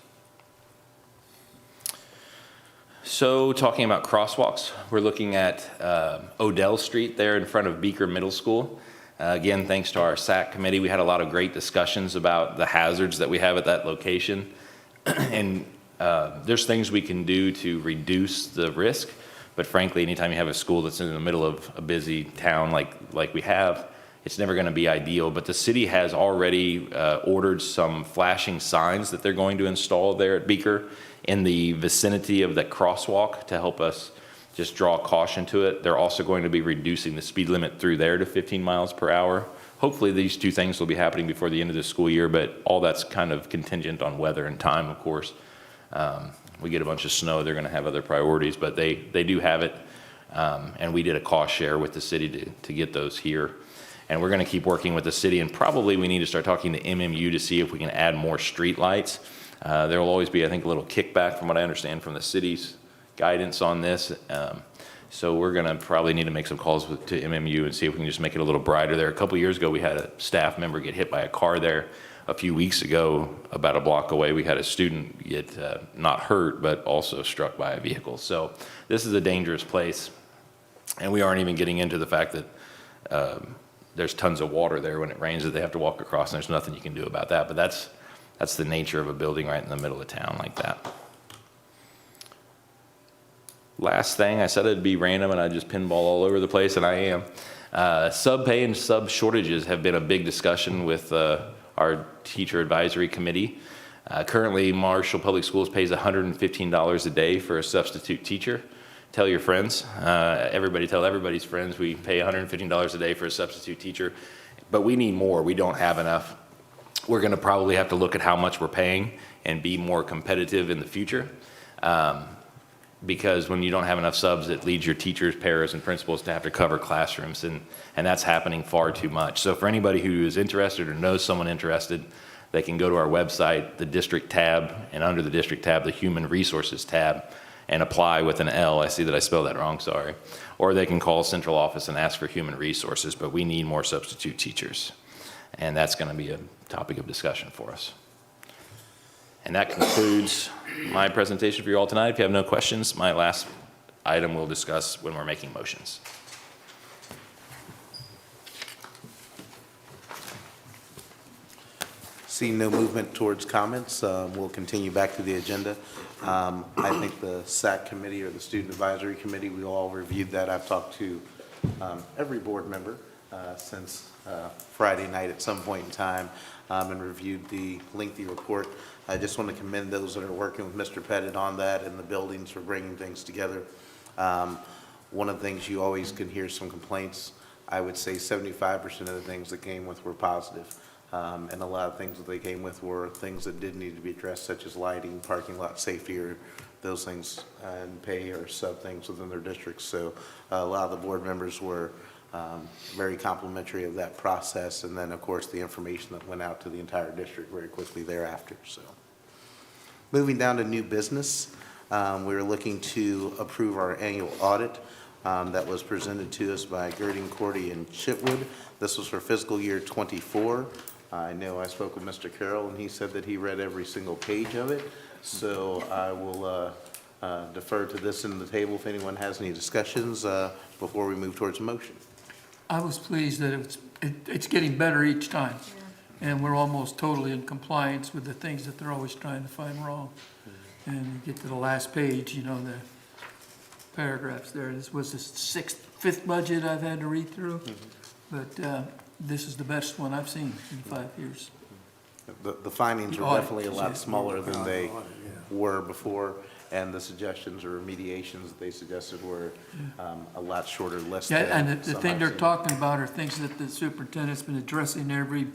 So talking about crosswalks, we're looking at Odell Street there in front of Beaker Middle School. Again, thanks to our SAC committee, we had a lot of great discussions about the hazards that we have at that location. And there's things we can do to reduce the risk, but frankly, anytime you have a school that's in the middle of a busy town like we have, it's never going to be ideal. But the city has already ordered some flashing signs that they're going to install there at Beaker in the vicinity of the crosswalk to help us just draw caution to it. They're also going to be reducing the speed limit through there to 15 miles per hour. Hopefully these two things will be happening before the end of the school year, but all that's kind of contingent on weather and time, of course. We get a bunch of snow, they're going to have other priorities, but they do have it. And we did a cost share with the city to get those here. And we're going to keep working with the city, and probably we need to start talking to MMU to see if we can add more street lights. There will always be, I think, a little kickback from what I understand from the city's guidance on this. So we're going to probably need to make some calls to MMU and see if we can just make it a little brighter there. A couple years ago, we had a staff member get hit by a car there. A few weeks ago, about a block away, we had a student get not hurt, but also struck by a vehicle. So this is a dangerous place. And we aren't even getting into the fact that there's tons of water there when it rains that they have to walk across, and there's nothing you can do about that. But that's the nature of a building right in the middle of town like that. Last thing, I said it'd be random and I'd just pinball all over the place, and I am. Sub pay and sub shortages have been a big discussion with our teacher advisory committee. Currently, Marshall Public Schools pays $115 a day for a substitute teacher. Tell your friends. Everybody tell everybody's friends we pay $115 a day for a substitute teacher, but we need more. We don't have enough. We're going to probably have to look at how much we're paying and be more competitive in the future. Because when you don't have enough subs, it leads your teachers, paras, and principals to have to cover classrooms, and that's happening far too much. So for anybody who is interested or knows someone interested, they can go to our website, the district tab, and under the district tab, the human resources tab, and apply with an L. I see that I spelled that wrong, sorry. Or they can call central office and ask for human resources, but we need more substitute teachers. And that's going to be a topic of discussion for us. And that concludes my presentation for you all tonight. If you have no questions, my last item we'll discuss when we're making motions. Seeing no movement towards comments, we'll continue back to the agenda. I think the SAC committee or the Student Advisory Committee, we all reviewed that. I've talked to every board member since Friday night at some point in time and reviewed the lengthy report. I just want to commend those that are working with Mr. Pettit on that and the buildings for bringing things together. One of the things you always can hear some complaints, I would say 75% of the things that came with were positive. And a lot of things that they came with were things that did need to be addressed, such as lighting, parking lot safety, or those things, and pay or sub things within their districts. So a lot of the board members were very complimentary of that process, and then of course the information that went out to the entire district very quickly thereafter. So moving down to new business, we were looking to approve our annual audit. that was presented to us by Girding, Cordy, and Chitwood. This was for fiscal year '24. I know I spoke with Mr. Carroll, and he said that he read every single page of it. So I will defer to this in the table if anyone has any discussions before we move towards a motion. I was pleased that it's getting better each time. And we're almost totally in compliance with the things that they're always trying to find wrong. And you get to the last page, you know, the paragraphs there. This was the fifth budget I've had to read through. But this is the best one I've seen in 5 years. The findings The are audit, definitely a lot yes. smaller than they Audit, yeah. were before, and the suggestions or remediations that they suggested were a lot shorter, less Yeah, than and the some thing I've they're seen. talking about are things that the superintendent's been addressing every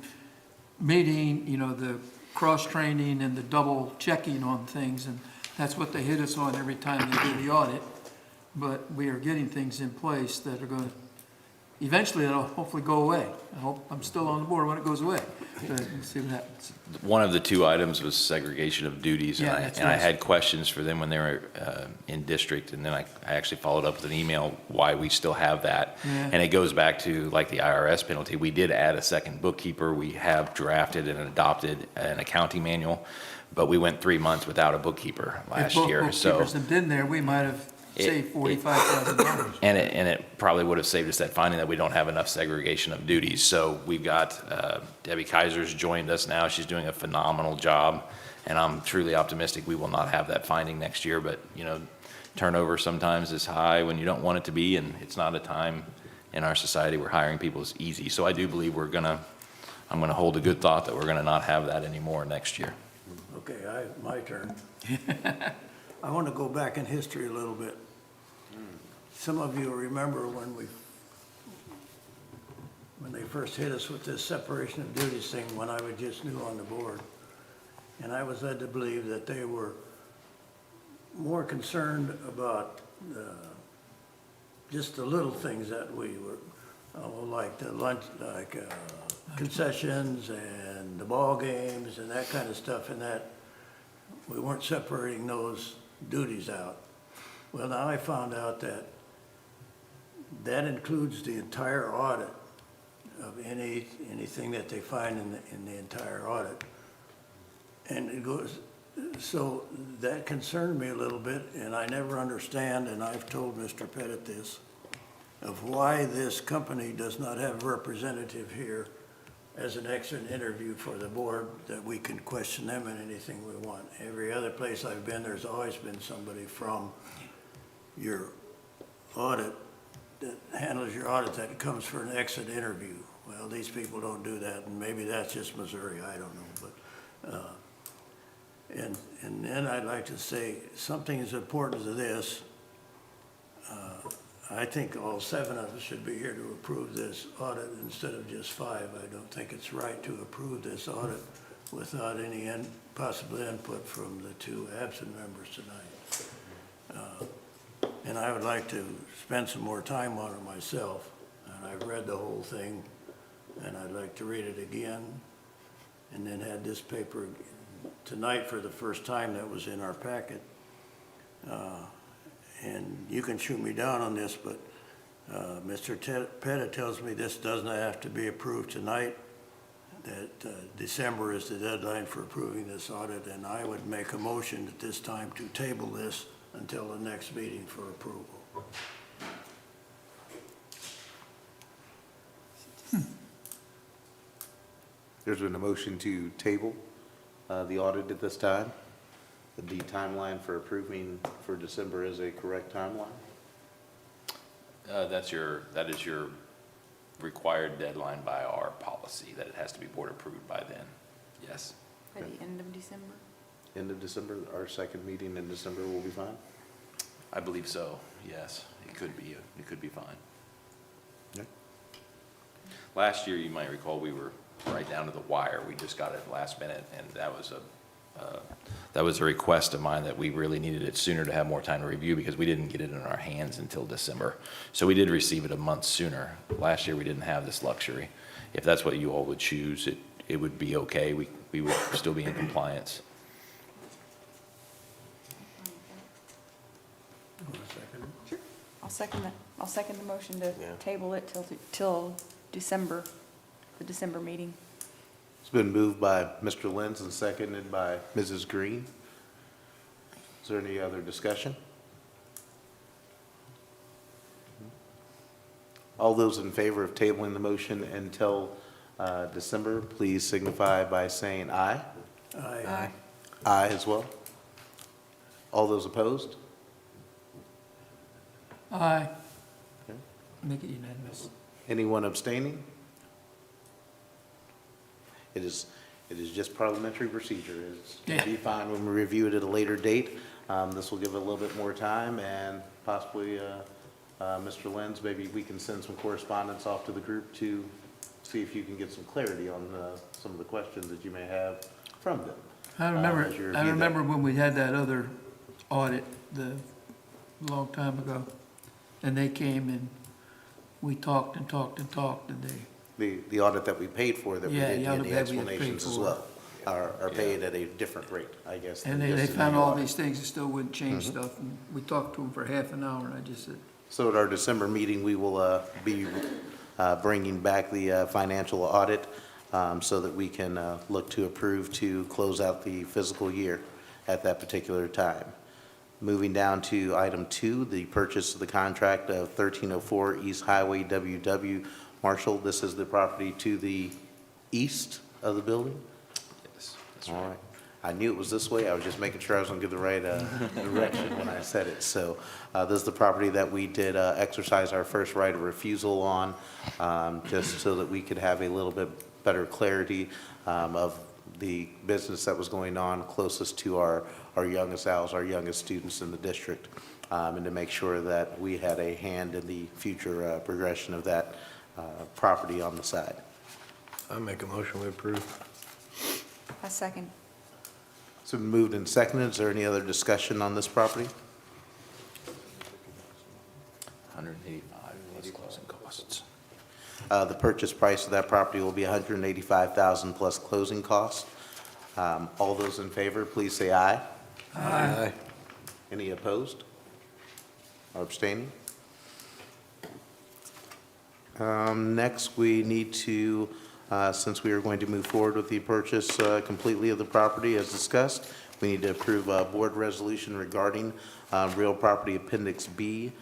meeting, you know, the cross-training and the double checking on things, and that's what they hit us on every time they do the audit. But we are getting things in place that are gonna, eventually it'll hopefully go away. I hope, I'm still on the board when it goes away, but we'll see what happens. One of the two items was segregation of duties, and Yeah, I, that's and I right. had questions for them when they were in district, and then I actually followed up with an email why we still have that. Yeah. And it goes back to like the IRS penalty. We did add a second bookkeeper. We have drafted and adopted an accounting manual, but we went 3 months without a bookkeeper last year, If so. both bookkeepers had been there, we might have saved $45,000. And it probably would have saved us that finding that we don't have enough segregation of duties. So we've got, Debbie Kaiser's joined us now. She's doing a phenomenal job. And I'm truly optimistic we will not have that finding next year. But, you know, turnover sometimes is high when you don't want it to be. And it's not a time in our society where hiring people is easy. So I do believe I'm gonna hold a good thought that we're gonna not have that anymore next year. Okay, my turn. I want to go back in history a little bit. Some of you remember when they first hit us with this separation of duties thing when I was just new on the board. And I was led to believe that they were more concerned about just the little things that we were, like the lunch, concessions and the ball games and that kind of stuff, and that we weren't separating those duties out. Well, now I found out that includes the entire audit of anything that they find in the entire audit. And it goes, so that concerned me a little bit, and I never understand, and I've told Mr. Pettit this, of why this company does not have a representative here as an exit interview for the board, that we can question them in anything we want. Every other place I've been, there's always been somebody from your audit that handles your audit that comes for an exit interview. Well, these people don't do that, and maybe that's just Missouri, I don't know, but, and then I'd like to say, something as important as this, I think all 7 of us should be here to approve this audit instead of just 5. I don't think it's right to approve this audit without any possible input from the 2 absent members tonight. And I would like to spend some more time on it myself, and I've read the whole thing, and I'd like to read it again, and then had this paper tonight for the first time that was in our packet. And you can shoot me down on this, but Mr. Pettit tells me this doesn't have to be approved tonight, that December is the deadline for approving this audit, and I would make a motion at this time to table this until the next meeting for approval. There's been a motion to table the audit at this time. The timeline for approving for December is a correct timeline? That is your required deadline by our policy, that it has to be board approved by then. Yes. By the end of December? End of December, our second meeting in December will be fine? I believe so, yes. It could be fine. Yeah. Last year, you might recall, we were right down to the wire. We just got it last minute, and that was a request of mine, that we really needed it sooner to have more time to review, because we didn't get it in our hands until December. So we did receive it a month sooner. Last year, we didn't have this luxury. If that's what you all would choose, it would be okay. We would still be in compliance. I'll second the motion to Yeah. table it till December, the December meeting. It's been moved by Mr. Lenz and seconded by Mrs. Green. Is there any other discussion? All those in favor of tabling the motion until December, please signify by saying aye. Aye. Aye as well. All those opposed? Aye. Okay. Make it unanimous. Anyone abstaining? It is just parliamentary procedure. It's going to be fine when we review it at a later date. This will give it a little bit more time, and possibly, Mr. Lenz, maybe we can send some correspondence off to the group to see if you can get some clarity on some of the questions that you may have from them. I remember, as you review I that. remember when we had that other audit, long time ago, and they came and we talked and talked and talked, and The audit that we paid for, that we Yeah, did the get audit the that we had paid explanations as for. well, are paid at a different rate, I guess. and than they just the found new all audit. these things that still wouldn't change stuff, and we talked to them for half an hour, and I just said, So at our December meeting, we will be bringing back the financial audit so that we can look to approve to close out the fiscal year at that particular time. Moving down to item 2, the purchase of the contract of 1304 East Highway WW Marshall. This is the property to the east of the building? Yes, that's All right. right. I knew it was this way. I was just making sure I was going to give the right direction when I said it. So this is the property that we did exercise our first right of refusal on, just so that we could have a little bit better clarity of the business that was going on closest to our youngest owls, our youngest students in the district, and to make sure that we had a hand in the future progression of that property on the side. I make a motion we approve. A second. It's been moved and seconded. Is there any other discussion on this property? 185 plus closing costs. The purchase price of that property will be $185,000 plus closing costs. All those in favor, please say aye. Aye. Any opposed or abstaining? Next, we need to, since we are going to move forward with the purchase completely of the property as discussed, we need to approve a board resolution regarding real property Appendix B.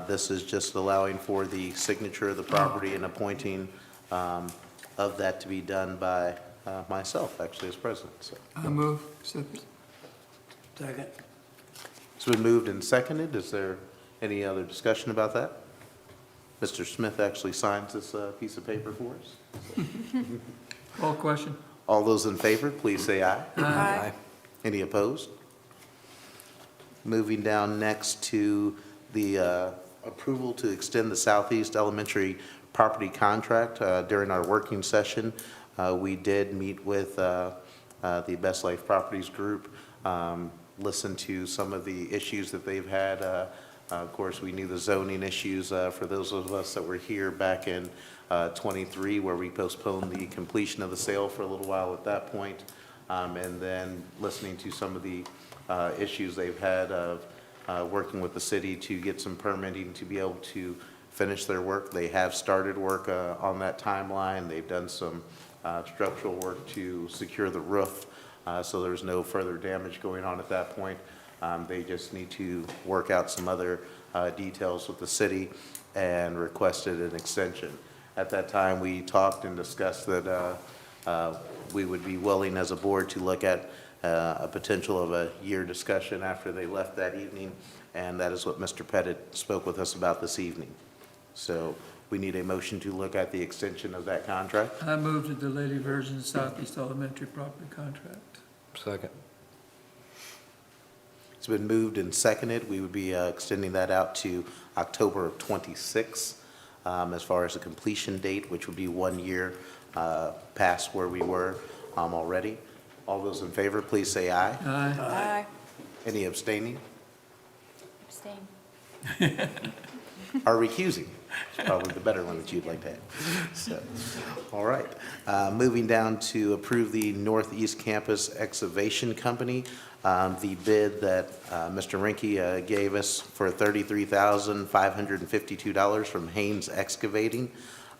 This is just allowing for the signature of the property and appointing of that to be done by myself, actually, as president. So I move, second. Second. it's been moved and seconded. Is there any other discussion about that? Mr. Smith actually signs this piece of paper for us. Call question? All those in favor, please say aye. Aye. Any opposed? Moving down next to the approval to extend the Southeast Elementary property contract. During our working session, we did meet with the Best Life Properties Group, listen to some of the issues that they've had. Of course, we knew the zoning issues for those of us that were here back in '23, where we postponed the completion of the sale for a little while at that point. And then listening to some of the issues they've had of working with the city to get some permitting to be able to finish their work. They have started work on that timeline. They've done some structural work to secure the roof, so there's no further damage going on at that point. They just need to work out some other details with the city and requested an extension. At that time, we talked and discussed that we would be willing as a board to look at a potential of a year discussion after they left that evening, and that is what Mr. Pettit spoke with us about this evening. So we need a motion to look at the extension of that contract. I move to delay the version of Southeast Elementary property contract. Second. It's been moved and seconded. We would be extending that out to October of '26 as far as the completion date, which would be 1 year past where we were already. All those in favor, please say aye. Aye. Aye. Any abstaining? Abstain. Are recusing. It's probably the better one that you'd like to have. So, all right. Moving down to approve the Northeast Campus Excavation Company. The bid that Mr. Rinke gave us for $33,552 from Haynes Excavating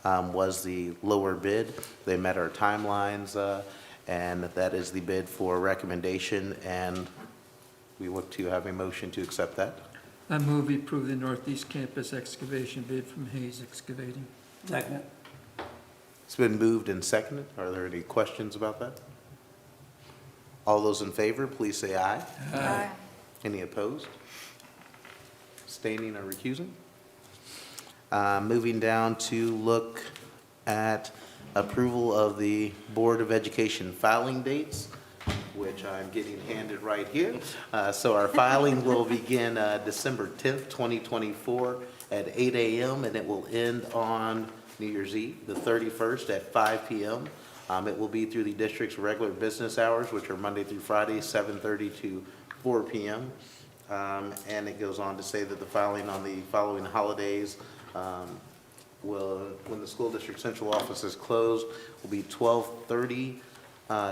was the lower bid. They met our timelines, and that is the bid for recommendation, and we look to have a motion to accept that. I move we approve the Northeast Campus excavation bid from Hayes Excavating. Second. It's been moved and seconded. Are there any questions about that? All those in favor, please say aye. Aye. Any opposed? Abstaining or recusing? Moving down to look at approval of the Board of Education filing dates, which I'm getting handed right here. So our filing will begin December 10th, 2024 at 8 a.m. and it will end on New Year's Eve, the 31st at 5 p.m. It will be through the district's regular business hours, which are Monday through Friday, 7:30 to 4 p.m. And it goes on to say that the filing on the following holidays will, when the school district central office is closed, will be 12:30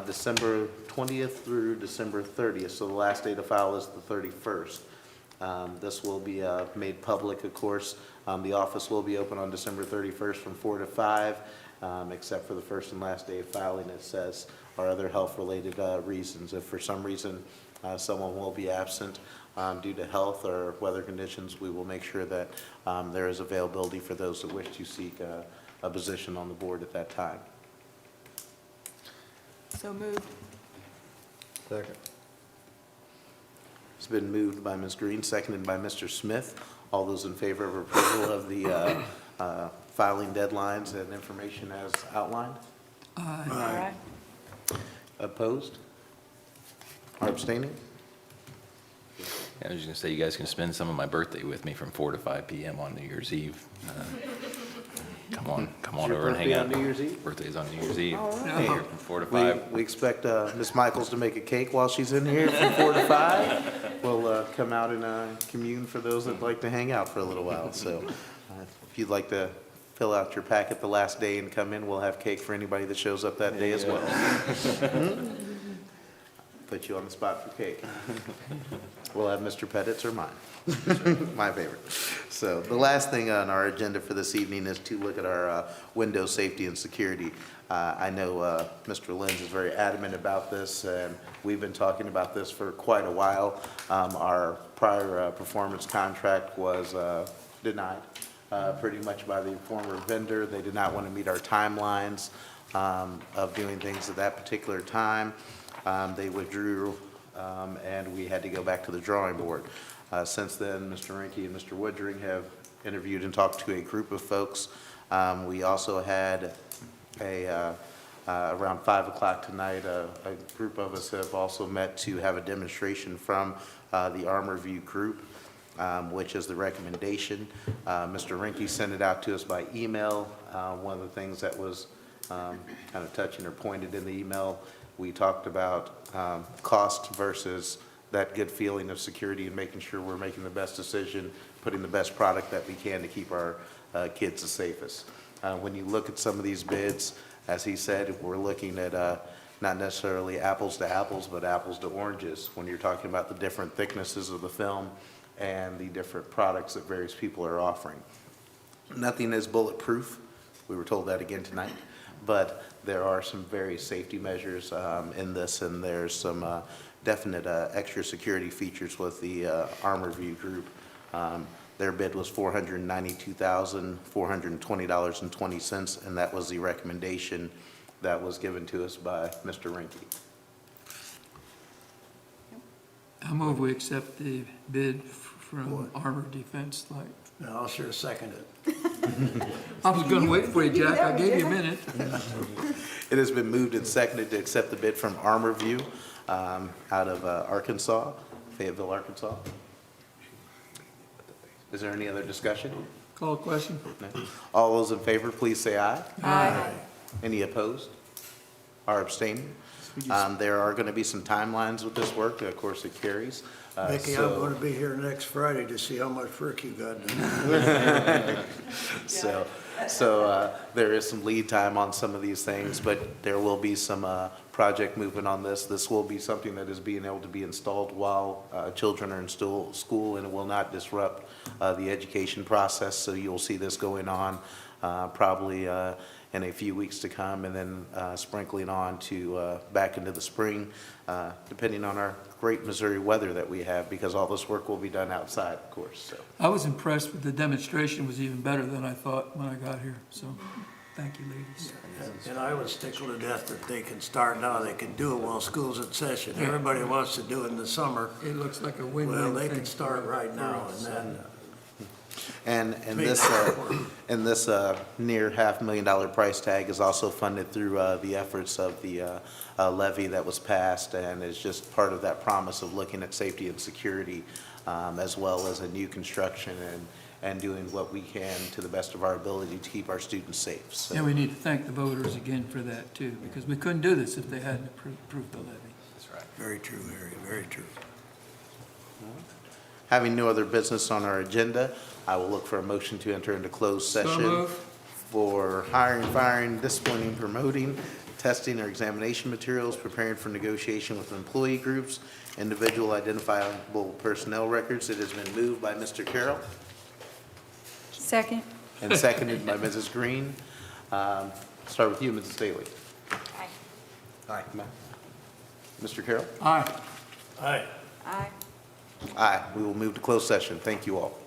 December 20th through December 30th. So the last day to file is the 31st. This will be made public, of course. The office will be open on December 31st from 4 to 5, except for the first and last day of filing, it says, or other health-related reasons. If for some reason someone will be absent due to health or weather conditions, we will make sure that there is availability for those that wish to seek a position on the board at that time. So moved. Second. It's been moved by Ms. Green, seconded by Mr. Smith. All those in favor of approval of the filing deadlines and information as outlined? All right. Opposed? Or abstaining? I was just gonna say, you guys can spend some of my birthday with me from 4 to 5 p.m. on New Year's Eve. Come on Is your over and hang birthday out. on New Year's Eve? Birthday's on New Year's Eve. right. Here from 4 to 5. We expect Ms. Michaels to make a cake while she's in here from 4 to 5. We'll come out and commune for those that like to hang out for a little while. So if you'd like to fill out your packet the last day and come in, we'll have cake for anybody that shows up that day as well. Put you on the spot for cake. We'll have Mr. Pettit's or mine. My favorite. So the last thing on our agenda for this evening is to look at our window safety and security. I know Mr. Lenz is very adamant about this, and we've been talking about this for quite a while. Our prior performance contract was denied pretty much by the former vendor. They did not want to meet our timelines of doing things at that particular time. They withdrew, and we had to go back to the drawing board. Since then, Mr. Rinke and Mr. Woodring have interviewed and talked to a group of folks. We also had around 5 o'clock tonight, a group of us have also met to have a demonstration from the Armor View group, which is the recommendation. Mr. Rinke sent it out to us by email. One of the things that was kind of touching or pointed in the email, we talked about cost versus that good feeling of security and making sure we're making the best decision, putting the best product that we can to keep our kids the safest. When you look at some of these bids, as he said, we're looking at not necessarily apples to apples, but apples to oranges when you're talking about the different thicknesses of the film and the different products that various people are offering. Nothing is bulletproof. We were told that again tonight. But there are some various safety measures in this, and there's some definite extra security features with the Armor View group. Their bid was $492,420.20, and that was the recommendation that was given to us by Mr. Rinke. I move we accept the bid from Armor Defense Light. No, I'll sure second it. I was gonna wait for you, Jack. I gave you a minute. It has been moved and seconded to accept the bid from Armor View out of Arkansas, Fayetteville, Arkansas. Is there any other discussion? Call a question? No? All those in favor, please say aye. Aye. Any opposed or abstaining? There are going to be some timelines with this work. Of course, it carries. Mickey, I'm So- gonna be here next Friday to see how much work you got done. So there is some lead time on some of these things, but there will be some project movement on this. This will be something that is being able to be installed while children are in school, and it will not disrupt the education process. So you'll see this going on probably in a few weeks to come, and then sprinkling on to back into the spring, depending on our great Missouri weather that we have, because all this work will be done outside, of course, so. I was impressed with the demonstration, was even better than I thought when I got here, so thank you, ladies. And I was tickled to death that they can start now, they can do it while school's in session. Everybody wants to do it in the summer. It looks like a Well, win-win they thing. can start right now and then. And this near $500,000 price tag is also funded through the efforts of the levy that was passed, and is just part of that promise of looking at safety and security, as well as a new construction and doing what we can to the best of our ability to keep our students safe. So, And we need to thank the voters again for that, too, because we couldn't do this if they hadn't approved the levy. That's right. Very true, Harry, very true. having no other business on our agenda, I will look for a motion to enter into closed session moved. for hiring, firing, disciplining, promoting, testing or examination materials, preparing for negotiation with employee groups, individual identifiable personnel records. It has been moved by Mr. Carroll Second. and seconded by Mrs. Green. Start with you, Mrs. Staley. Aye. Mr. Carroll? Aye. Aye. Aye. Aye. We will move to closed session. Thank you all.